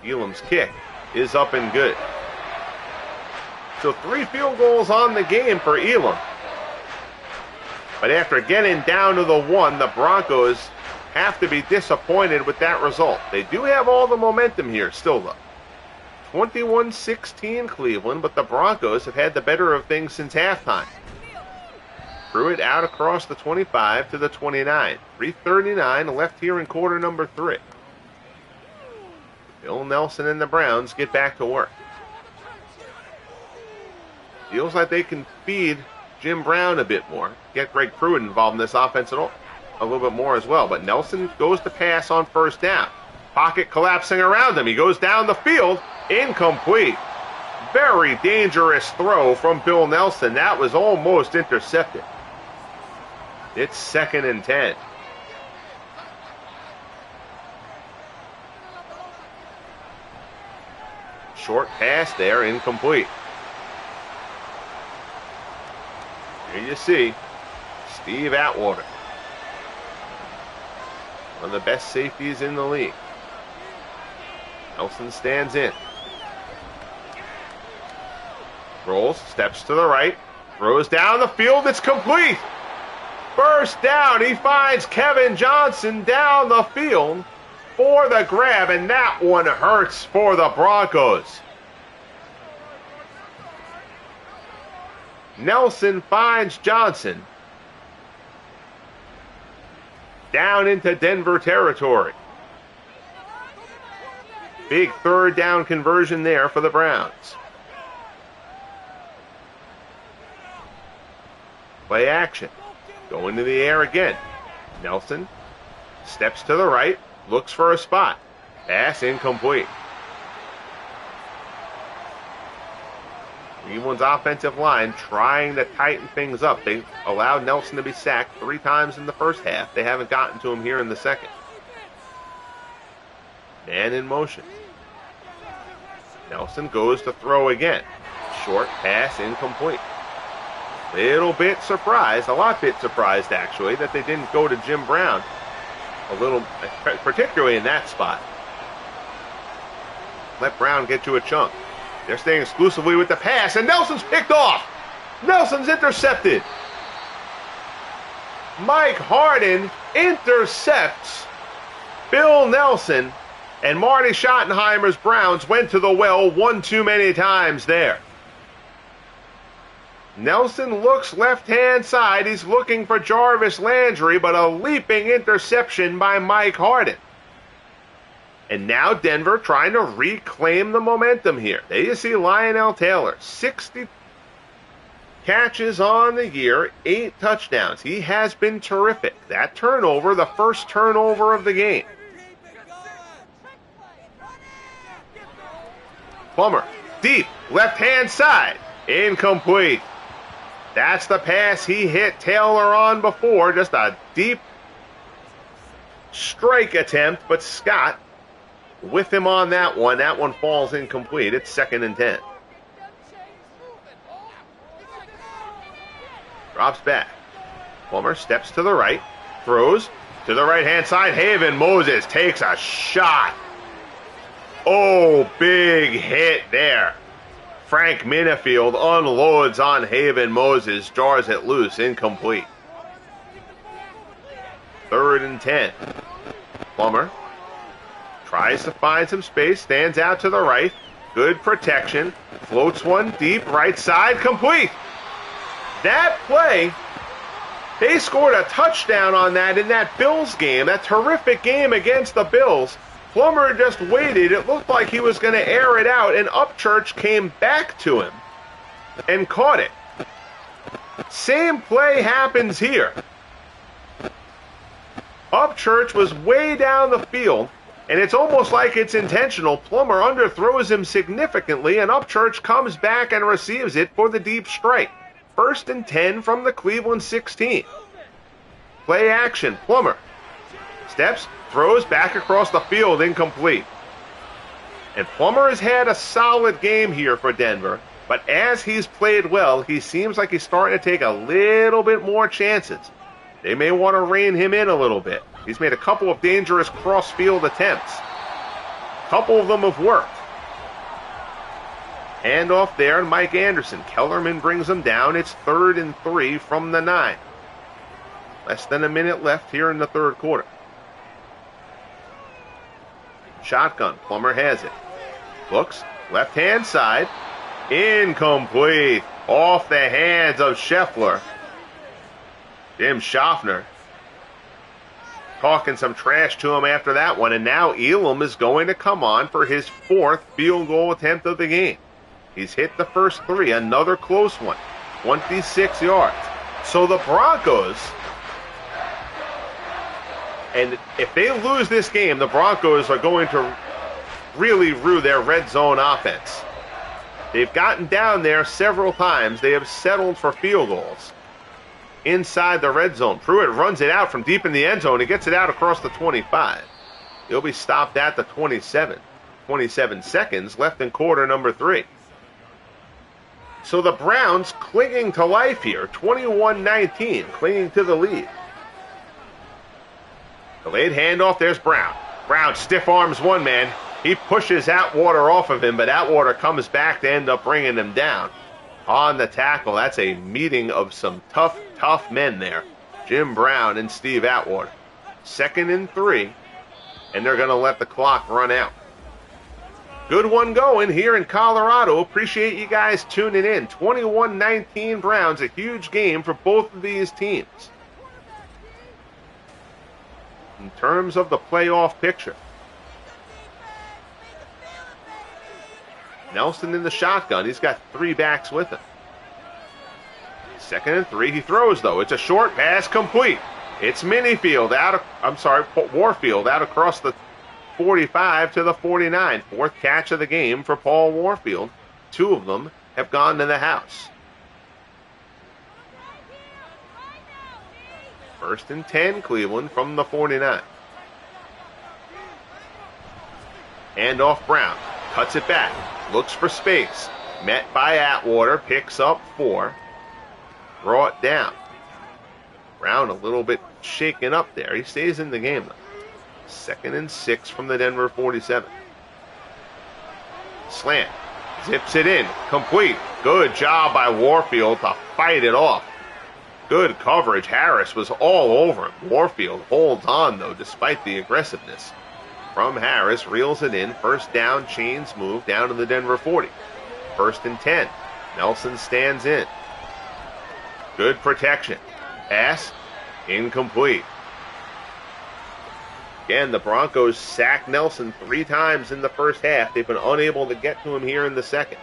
Elam's kick is up and good. So 3 field goals on the game for Elam. But after getting down to the 1, the Broncos have to be disappointed with that result. They do have all the momentum here still, though. 21-16 Cleveland, but the Broncos have had the better of things since halftime. Threw it out across the 25 to the 29. 3:39 left here in quarter number 3. Bill Nelson and the Browns get back to work. Feels like they can feed Jim Brown a bit more. Get Greg Pruitt involved in this offense a little bit more as well. But Nelson goes to pass on first down. Pocket collapsing around him. He goes down the field. Incomplete. Very dangerous throw from Bill Nelson. That was almost intercepted. It's second and 10. Short pass there, incomplete. Here you see Steve Atwater, one of the best safeties in the league. Nelson stands in. Rolls, steps to the right, throws down the field, it's complete. First down, he finds Kevin Johnson down the field for the grab, and that one hurts for the Broncos. Nelson finds Johnson down into Denver territory. Big third down conversion there for the Browns. Play action. Going to the air again. Nelson steps to the right, looks for a spot. Pass incomplete. Cleveland's offensive line trying to tighten things up. They allowed Nelson to be sacked 3 times in the first half. They haven't gotten to him here in the second. Man in motion. Nelson goes to throw again. Short pass incomplete. Little bit surprised, a lot bit surprised actually, that they didn't go to Jim Brown a little, particularly in that spot. Let Brown get you a chunk. They're staying exclusively with the pass, and Nelson's picked off. Nelson's intercepted. Mike Harden intercepts Bill Nelson, and Marty Schottenheimer's Browns went to the well one too many times there. Nelson looks left-hand side. He's looking for Jarvis Landry, but a leaping interception by Mike Harden. And now Denver trying to reclaim the momentum here. There you see Lionel Taylor, catches on the year, 8 touchdowns. He has been terrific. That turnover, the first turnover of the game. Plummer, deep, left-hand side, incomplete. That's the pass he hit Taylor on before, just a deep strike attempt, but Scott with him on that one. That one falls incomplete. It's 2nd and 10. Drops back. Plummer steps to the right, throws to the right-hand side. Haven Moses takes a shot. Oh, big hit there. Frank Minifield unloads on Haven Moses, jars it loose, incomplete. 3rd and 10. Plummer tries to find some space, stands out to the right. Good protection. Floats one deep, right side, complete. That play, they scored a touchdown on that in that Bills game, that terrific game against the Bills. Plummer just waited. It looked like he was going to air it out, and Upchurch came back to him and caught it. Same play happens here. Upchurch was way down the field, and it's almost like it's intentional. Plummer underthrows him significantly, and Upchurch comes back and receives it for the deep strike. 1st and 10 from the Cleveland 16. Play action. Plummer steps, throws back across the field, incomplete. And Plummer has had a solid game here for Denver, but as he's played well, he seems like he's starting to take a little bit more chances. They may want to rein him in a little bit. He's made a couple of dangerous cross-field attempts. A couple of them have worked. Handoff there, and Mike Anderson. Kellerman brings him down. It's 3rd and 3 from the 9. Less than a minute left here in the 3rd quarter. Shotgun. Plummer has it. Looks. Left-hand side. Incomplete. Off the hands of Scheffler. Jim Schaffner talking some trash to him after that one. And now Elam is going to come on for his 4th field goal attempt of the game. He's hit the first 3. Another close one. 26 yards. So the Broncos, and if they lose this game, the Broncos are going to really rue their red zone offense. They've gotten down there several times. They have settled for field goals inside the red zone. Pruitt runs it out from deep in the end zone. He gets it out across the 25. He'll be stopped at the 27. 27 seconds left in quarter number 3. So the Browns clinging to life here. 21-19, clinging to the lead. Delayed handoff, there's Brown. Brown stiff arms one man. He pushes Atwater off of him, but Atwater comes back to end up bringing him down. On the tackle, that's a meeting of some tough men there. Jim Brown and Steve Atwater. 2nd and 3, and they're going to let the clock run out. Good one going here in Colorado. Appreciate you guys tuning in. 21-19 Browns, a huge game for both of these teams. In terms of the playoff picture, Nelson in the shotgun. He's got 3 backs with him. 2nd and 3. He throws, though. It's a short pass, complete. It's Warfield out across the 45 to the 49. 4th catch of the game for Paul Warfield. 2 of them have gone to the house. 1st and 10, Cleveland from the 49. Handoff Brown. Cuts it back. Looks for space. Met by Atwater. Picks up 4. Brought down. Brown a little bit shaken up there. He stays in the game, though. 2nd and 6 from the Denver 47. Slant. Zips it in. Complete. Good job by Warfield to fight it off. Good coverage. Harris was all over him. Warfield holds on, though, despite the aggressiveness. From Harris, reels it in. 1st down, chains move down to the Denver 40. 1st and 10. Nelson stands in. Good protection. Pass. Incomplete. Again, the Broncos sacked Nelson 3 times in the first half. They've been unable to get to him here in the second.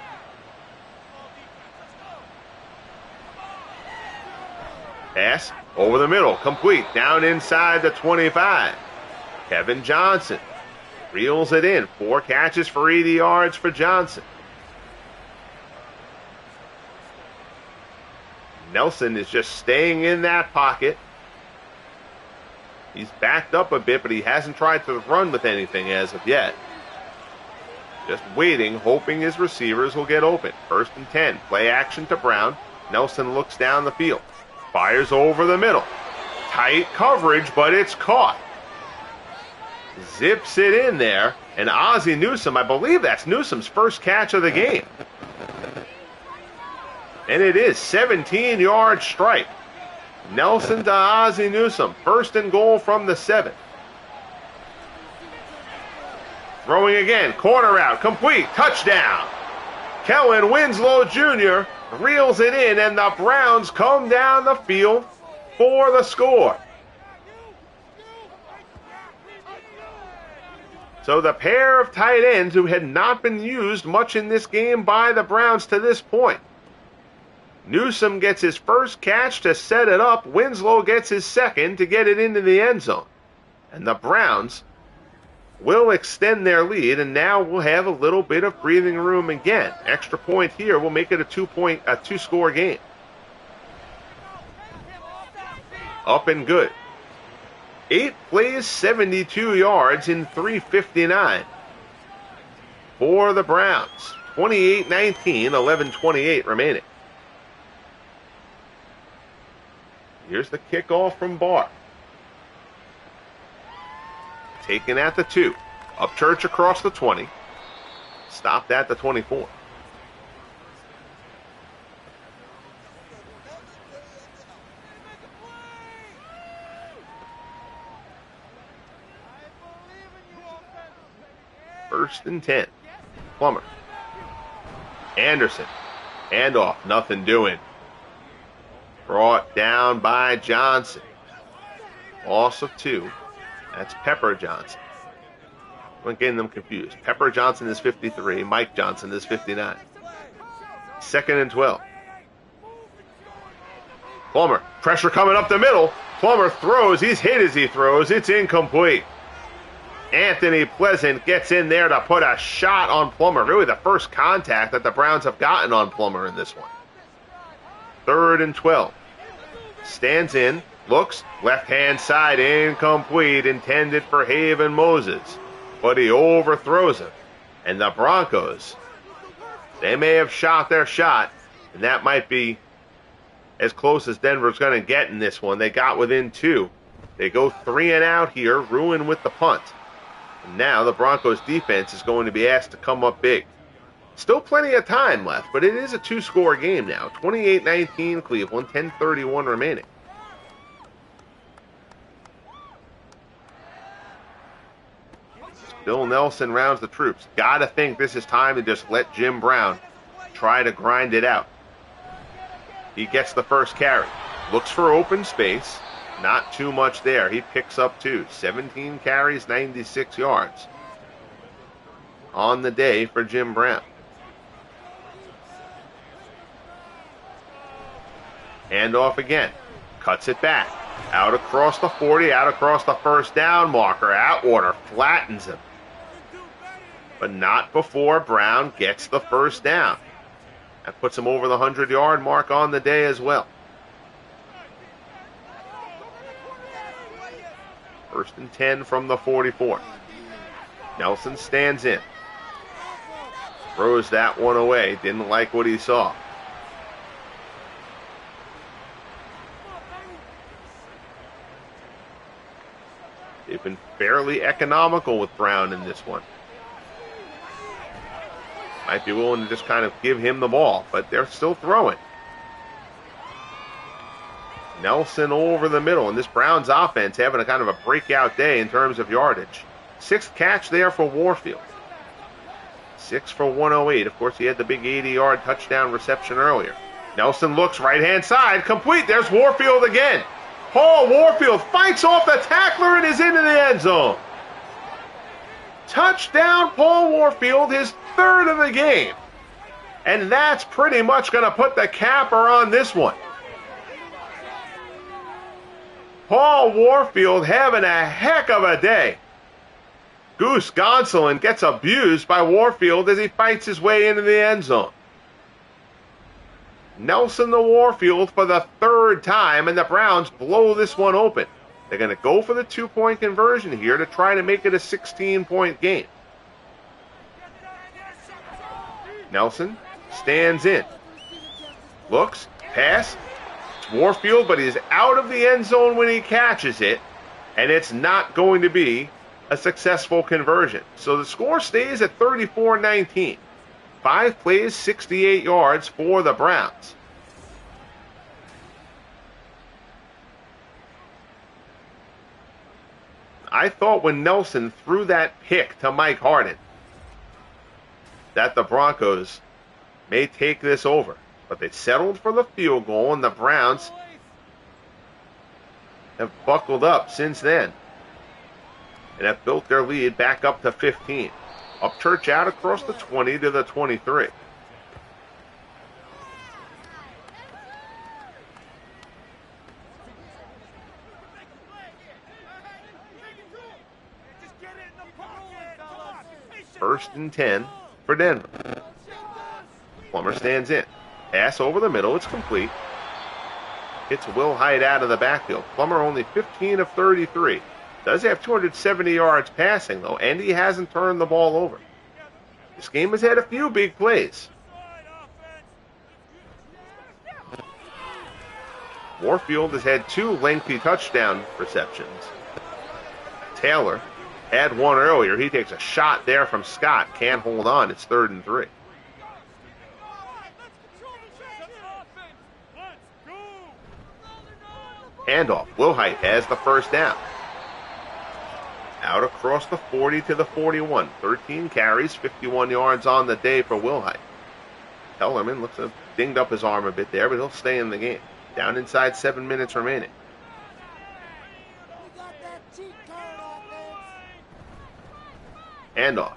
Pass over the middle, complete, down inside the 25. Kevin Johnson reels it in. 4 catches for 80 yards for Johnson. Nelson is just staying in that pocket. He's backed up a bit, but he hasn't tried to run with anything as of yet. Just waiting, hoping his receivers will get open. 1st and 10. Play action to Brown. Nelson looks down the field. Fires over the middle. Tight coverage, but it's caught. Zips it in there. And Ozzie Newsome, I believe that's Newsome's first catch of the game. And it is 17-yard strike. Nelson to Ozzie Newsome. 1st and goal from the 7. Throwing again. Corner out. Complete. Touchdown. Kellen Winslow Jr. reels it in, and the Browns come down the field for the score. So the pair of tight ends who had not been used much in this game by the Browns to this point. Newsome gets his first catch to set it up. Winslow gets his second to get it into the end zone. And the Browns will extend their lead, and now we'll have a little bit of breathing room again. Extra point here will make it a two-score game. Up and good. 8 plays, 72 yards in 3:59 for the Browns. 28-19, 11:28 remaining. Here's the kickoff from Barr. Taken at the 2. Upchurch across the 20. Stopped at the 24. First and 10. Plummer. Anderson. Handoff. Nothing doing. Brought down by Johnson. Loss of 2. That's Pepper Johnson. I'm getting them confused. Pepper Johnson is 53. Mike Johnson is 59. 2nd and 12. Plummer. Pressure coming up the middle. Plummer throws. He's hit as he throws. It's incomplete. Anthony Pleasant gets in there to put a shot on Plummer. Really the first contact that the Browns have gotten on Plummer in this one. 3rd and 12. Stands in. Looks, left-hand side, incomplete, intended for Haven Moses. But he overthrows him. And the Broncos, they may have shot their shot, and that might be as close as Denver's going to get in this one. They got within 2. They go 3 and out here, ruin with the punt. And now the Broncos defense is going to be asked to come up big. Still plenty of time left, but it is a 2-score game now. 28-19 Cleveland, 10:31 remaining. Bill Nelson rounds the troops. Gotta think this is time to just let Jim Brown try to grind it out. He gets the first carry. Looks for open space. Not too much there. He picks up 2. 17 carries, 96 yards. On the day for Jim Brown. Handoff again. Cuts it back. Out across the 40, out across the first down marker. Atwater flattens him. But not before Brown gets the first down. That puts him over the 100-yard mark on the day as well. 1st and 10 from the 44. Nelson stands in. Throws that one away. Didn't like what he saw. They've been fairly economical with Brown in this one. Might be willing to just kind of give him the ball, but they're still throwing. Nelson over the middle, and this Browns offense having a kind of a breakout day in terms of yardage. 6th catch there for Warfield. 6 for 108. Of course, he had the big 80-yard touchdown reception earlier. Nelson looks right-hand side, complete. There's Warfield again. Paul Warfield fights off the tackler and is into the end zone. Touchdown, Paul Warfield, his 3rd of the game. And that's pretty much going to put the capper on this one. Paul Warfield having a heck of a day. Goose Gonsolin gets abused by Warfield as he fights his way into the end zone. Nelson to Warfield for the third time, and the Browns blow this one open. They're going to go for the 2-point conversion here to try to make it a 16-point game. Nelson stands in. Looks, pass. It's Warfield, but he's out of the end zone when he catches it, and it's not going to be a successful conversion. So the score stays at 34-19. 5 plays, 68 yards for the Browns. I thought when Nelson threw that pick to Mike Harden that the Broncos may take this over. But they settled for the field goal, and the Browns have buckled up since then and have built their lead back up to 15. Upchurch out across the 20 to the 23. First and 10 for Denver. Plummer stands in. Pass over the middle. It's complete. Hits Will Hyde out of the backfield. Plummer only 15 of 33. Does have 270 yards passing, though, and he hasn't turned the ball over. This game has had a few big plays. Warfield has had 2 lengthy touchdown receptions. Taylor had one earlier. He takes a shot there from Scott. Can't hold on. It's 3rd and 3. Handoff. Wilhite has the first down. Out across the 40 to the 41. 13 carries, 51 yards on the day for Wilhite. Tellerman looks to have dinged up his arm a bit there, but he'll stay in the game. Down inside 7 minutes remaining. Handoff.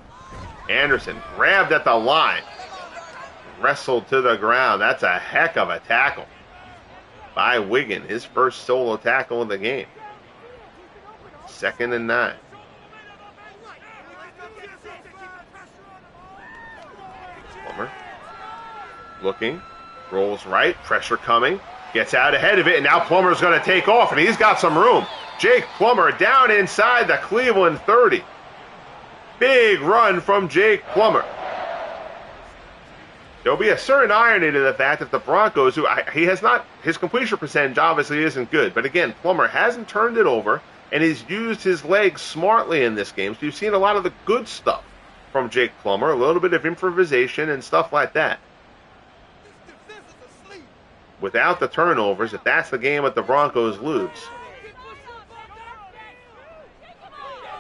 Anderson grabbed at the line. Wrestled to the ground. That's a heck of a tackle by Wiggin. His first solo tackle of the game. 2nd and 9. Plummer looking. Rolls right. Pressure coming. Gets out ahead of it, and now Plummer's going to take off, and he's got some room. Jake Plummer down inside the Cleveland 30. Big run from Jake Plummer. There'll be a certain irony to the fact that the Broncos, his completion percentage obviously isn't good, but again, Plummer hasn't turned it over, and he's used his legs smartly in this game. So you've seen a lot of the good stuff from Jake Plummer, a little bit of improvisation and stuff like that. Without the turnovers, if that's the game that the Broncos lose.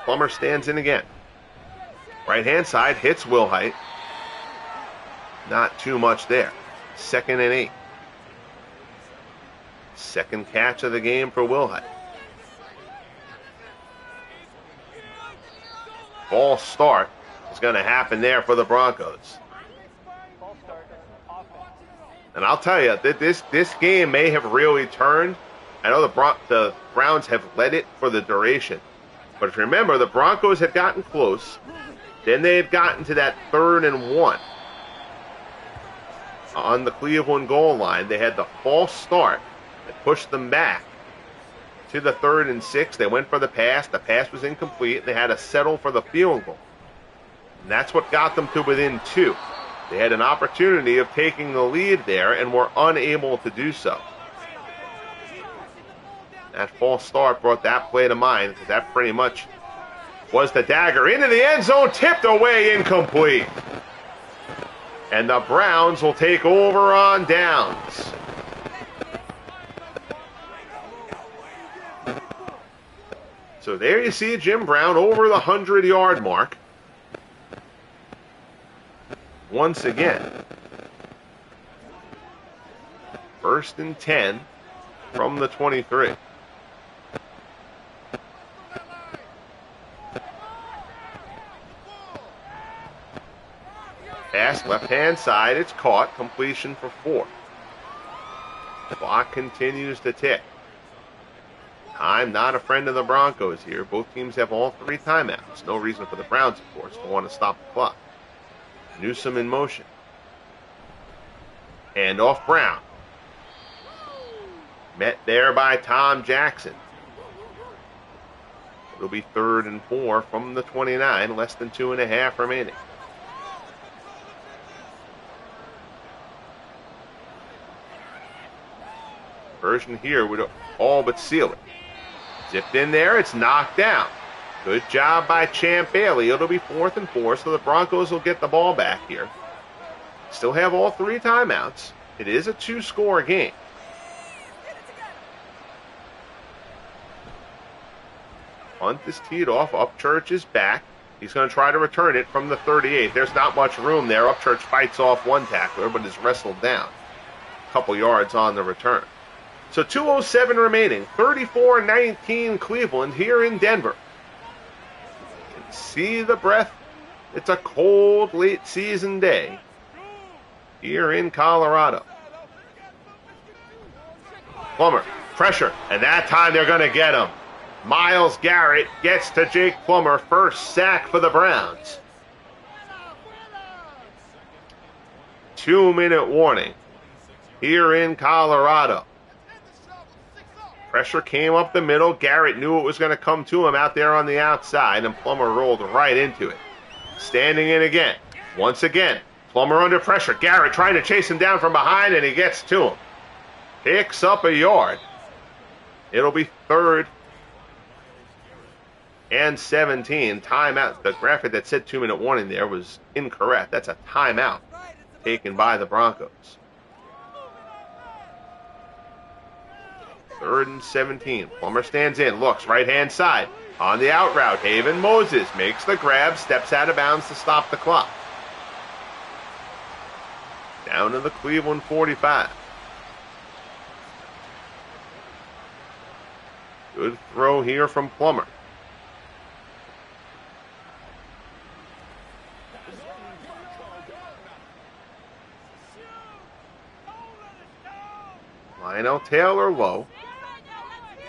Plummer stands in again. Right-hand side hits Wilhite. Not too much there. 2nd and 8. Second catch of the game for Wilhite. False start is going to happen there for the Broncos. And I'll tell you, that this game may have really turned. I know the Browns have led it for the duration. But if you remember, the Broncos had gotten close. Then they had gotten to that 3rd and 1. On the Cleveland goal line, they had the false start that pushed them back to the 3rd and 6. They went for the pass. The pass was incomplete. They had to settle for the field goal. And that's what got them to within 2. They had an opportunity of taking the lead there and were unable to do so. That false start brought that play to mind, because that pretty much was the dagger. Into the end zone, tipped away, incomplete. And the Browns will take over on downs. So there you see Jim Brown over the 100-yard mark. Once again. 1st and 10 from the 23. Pass left-hand side, it's caught. Completion for 4. Clock continues to tick. Time not a friend of the Broncos here. Both teams have all 3 timeouts. No reason for the Browns, of course, to want to stop the clock. Newsome in motion. Hand off Brown. Met there by Tom Jackson. It'll be 3rd and 4 from the 29, less than 2.5 remaining. Version here would all but seal it. Zipped in there, it's knocked down. Good job by Champ Bailey. It'll be 4th and 4, so the Broncos will get the ball back here. Still have all 3 timeouts. It is a 2-score game. Punt is teed off. Upchurch is back. He's going to try to return it from the 38. There's not much room there. Upchurch fights off one tackler, but is wrestled down. A couple yards on the return. So 2:07 remaining. 34-19 Cleveland here in Denver. You can see the breath. It's a cold late season day here in Colorado. Plummer, pressure, and that time they're going to get him. Myles Garrett gets to Jake Plummer. First sack for the Browns. 2-minute warning here in Colorado. Pressure came up the middle. Garrett knew it was going to come to him out there on the outside, and Plummer rolled right into it. Standing in again. Once again, Plummer under pressure. Garrett trying to chase him down from behind, and he gets to him. Picks up a yard. It'll be 3rd and 17. Timeout. The graphic that said 2-minute warning there was incorrect. That's a timeout taken by the Broncos. 3rd and 17. Plummer stands in, looks right-hand side. On the out route, Haven Moses makes the grab, steps out of bounds to stop the clock. Down to the Cleveland 45. Good throw here from Plummer. Lionel Taylor low.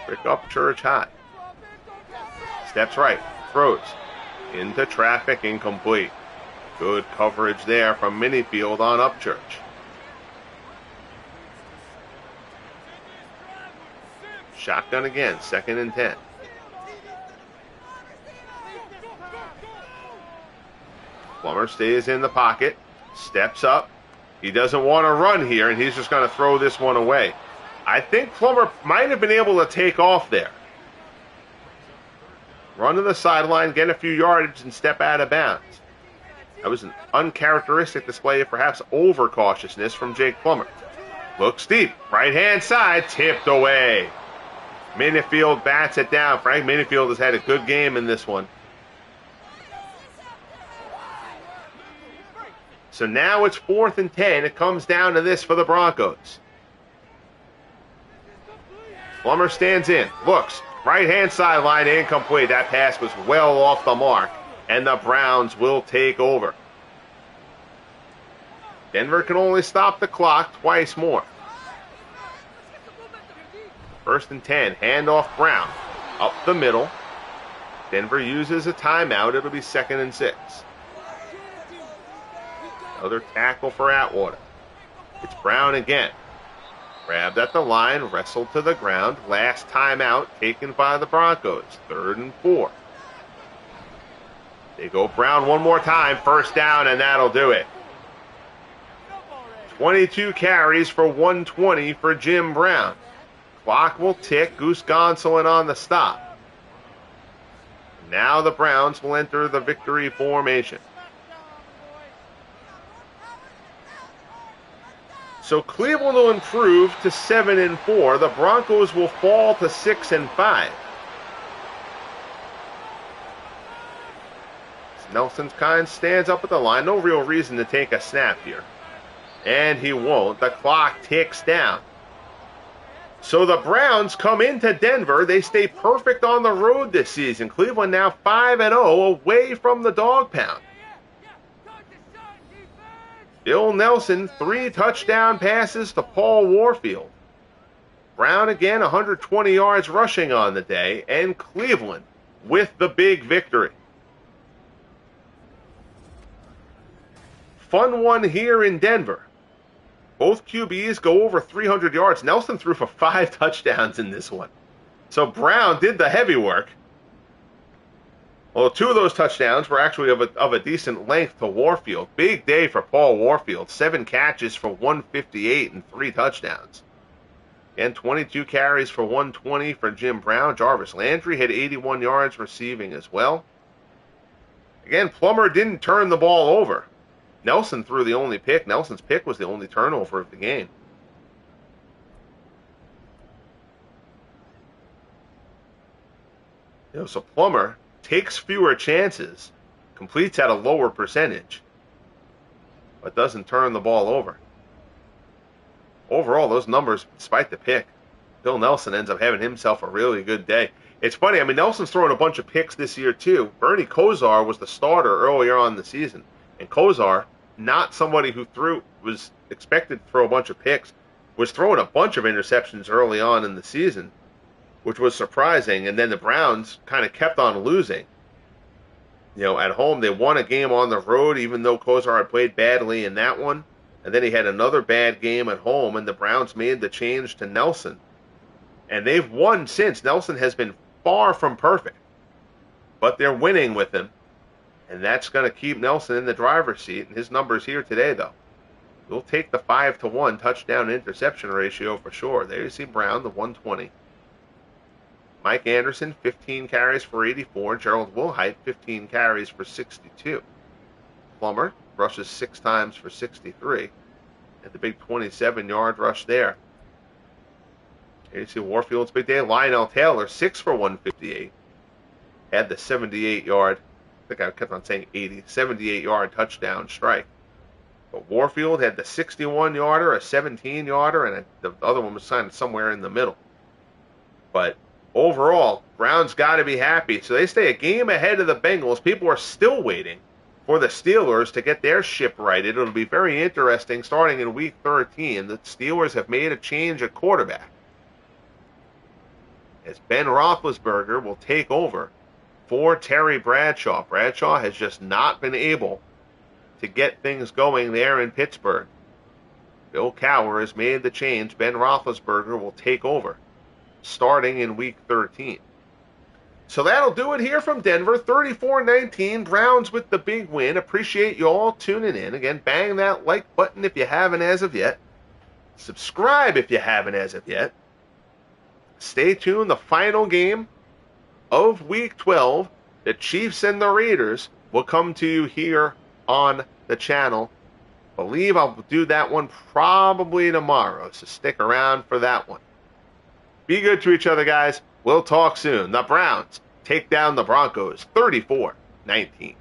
Pick up Church high. Steps right. Throws. Into traffic. Incomplete. Good coverage there from Minifield on Upchurch. Shotgun again. 2nd and 10. Plummer stays in the pocket. Steps up. He doesn't want to run here, and he's just going to throw this one away. I think Plummer might have been able to take off there. Run to the sideline, get a few yardage, and step out of bounds. That was an uncharacteristic display of perhaps overcautiousness from Jake Plummer. Looks deep. Right-hand side, tipped away. Minifield bats it down. Frank Minifield has had a good game in this one. So now it's 4th and 10. It comes down to this for the Broncos. Plummer stands in, looks, right-hand sideline, incomplete. That pass was well off the mark, and the Browns will take over. Denver can only stop the clock twice more. 1st and 10, handoff Brown, up the middle. Denver uses a timeout. It'll be 2nd and 6. Another tackle for Atwater. It's Brown again. Grabbed at the line, wrestled to the ground. Last timeout taken by the Broncos. 3rd and 4. They go Brown one more time. First down, and that'll do it. 22 carries for 120 for Jim Brown. Clock will tick. Goose Gonsolin on the stop. Now the Browns will enter the victory formation. So Cleveland will improve to 7 and 4. The Broncos will fall to 6 and 5. Nelson kind stands up at the line. No real reason to take a snap here. And he won't. The clock ticks down. So the Browns come into Denver. They stay perfect on the road this season. Cleveland now 5-0 away from the dog pound. Bill Nelson, 3 touchdown passes to Paul Warfield. Brown again, 120 yards rushing on the day, and Cleveland with the big victory. Fun one here in Denver. Both QBs go over 300 yards. Nelson threw for 5 touchdowns in this one. So Brown did the heavy work. Well, 2 of those touchdowns were actually of a decent length to Warfield. Big day for Paul Warfield. 7 catches for 158 and 3 touchdowns. And 22 carries for 120 for Jim Brown. Jarvis Landry had 81 yards receiving as well. Again, Plummer didn't turn the ball over. Nelson threw the only pick. Nelson's pick was the only turnover of the game. So Plummer takes fewer chances, completes at a lower percentage, but doesn't turn the ball over. Overall, those numbers, despite the pick, Bill Nelson ends up having himself a really good day. It's funny, Nelson's throwing a bunch of picks this year too. Bernie Kosar was the starter earlier on in the season, and Kosar, not somebody who was expected to throw a bunch of picks, was throwing a bunch of interceptions early on in the season, which was surprising. And then the Browns kind of kept on losing. At home, they won a game on the road, even though Kosar had played badly in that one. And then he had another bad game at home, and the Browns made the change to Nelson. And they've won since. Nelson has been far from perfect, but they're winning with him. And that's going to keep Nelson in the driver's seat. And his numbers here today, though, we'll take the 5-to-1 touchdown interception ratio for sure. There you see Brown, the 120. Mike Anderson, 15 carries for 84. Gerald Wilhite, 15 carries for 62. Plummer rushes 6 times for 63. And the big 27-yard rush there. Here you see Warfield's big day. Lionel Taylor, 6 for 158. Had the 78-yard, I think I kept on saying 80, 78-yard touchdown strike. But Warfield had the 61-yarder, a 17-yarder, and the other one was signed somewhere in the middle. But overall, Browns got to be happy. So they stay a game ahead of the Bengals. People are still waiting for the Steelers to get their ship righted. It'll be very interesting starting in Week 13. The Steelers have made a change at quarterback, as Ben Roethlisberger will take over for Terry Bradshaw. Bradshaw has just not been able to get things going there in Pittsburgh. Bill Cowher has made the change. Ben Roethlisberger will take over starting in Week 13. So that'll do it here from Denver. 34-19, Browns with the big win. Appreciate you all tuning in. Again, bang that like button if you haven't as of yet. Subscribe if you haven't as of yet. Stay tuned. The final game of Week 12, the Chiefs and the Raiders, will come to you here on the channel. Believe I'll do that one probably tomorrow, so stick around for that one. Be good to each other, guys. We'll talk soon. The Browns take down the Broncos 34-19.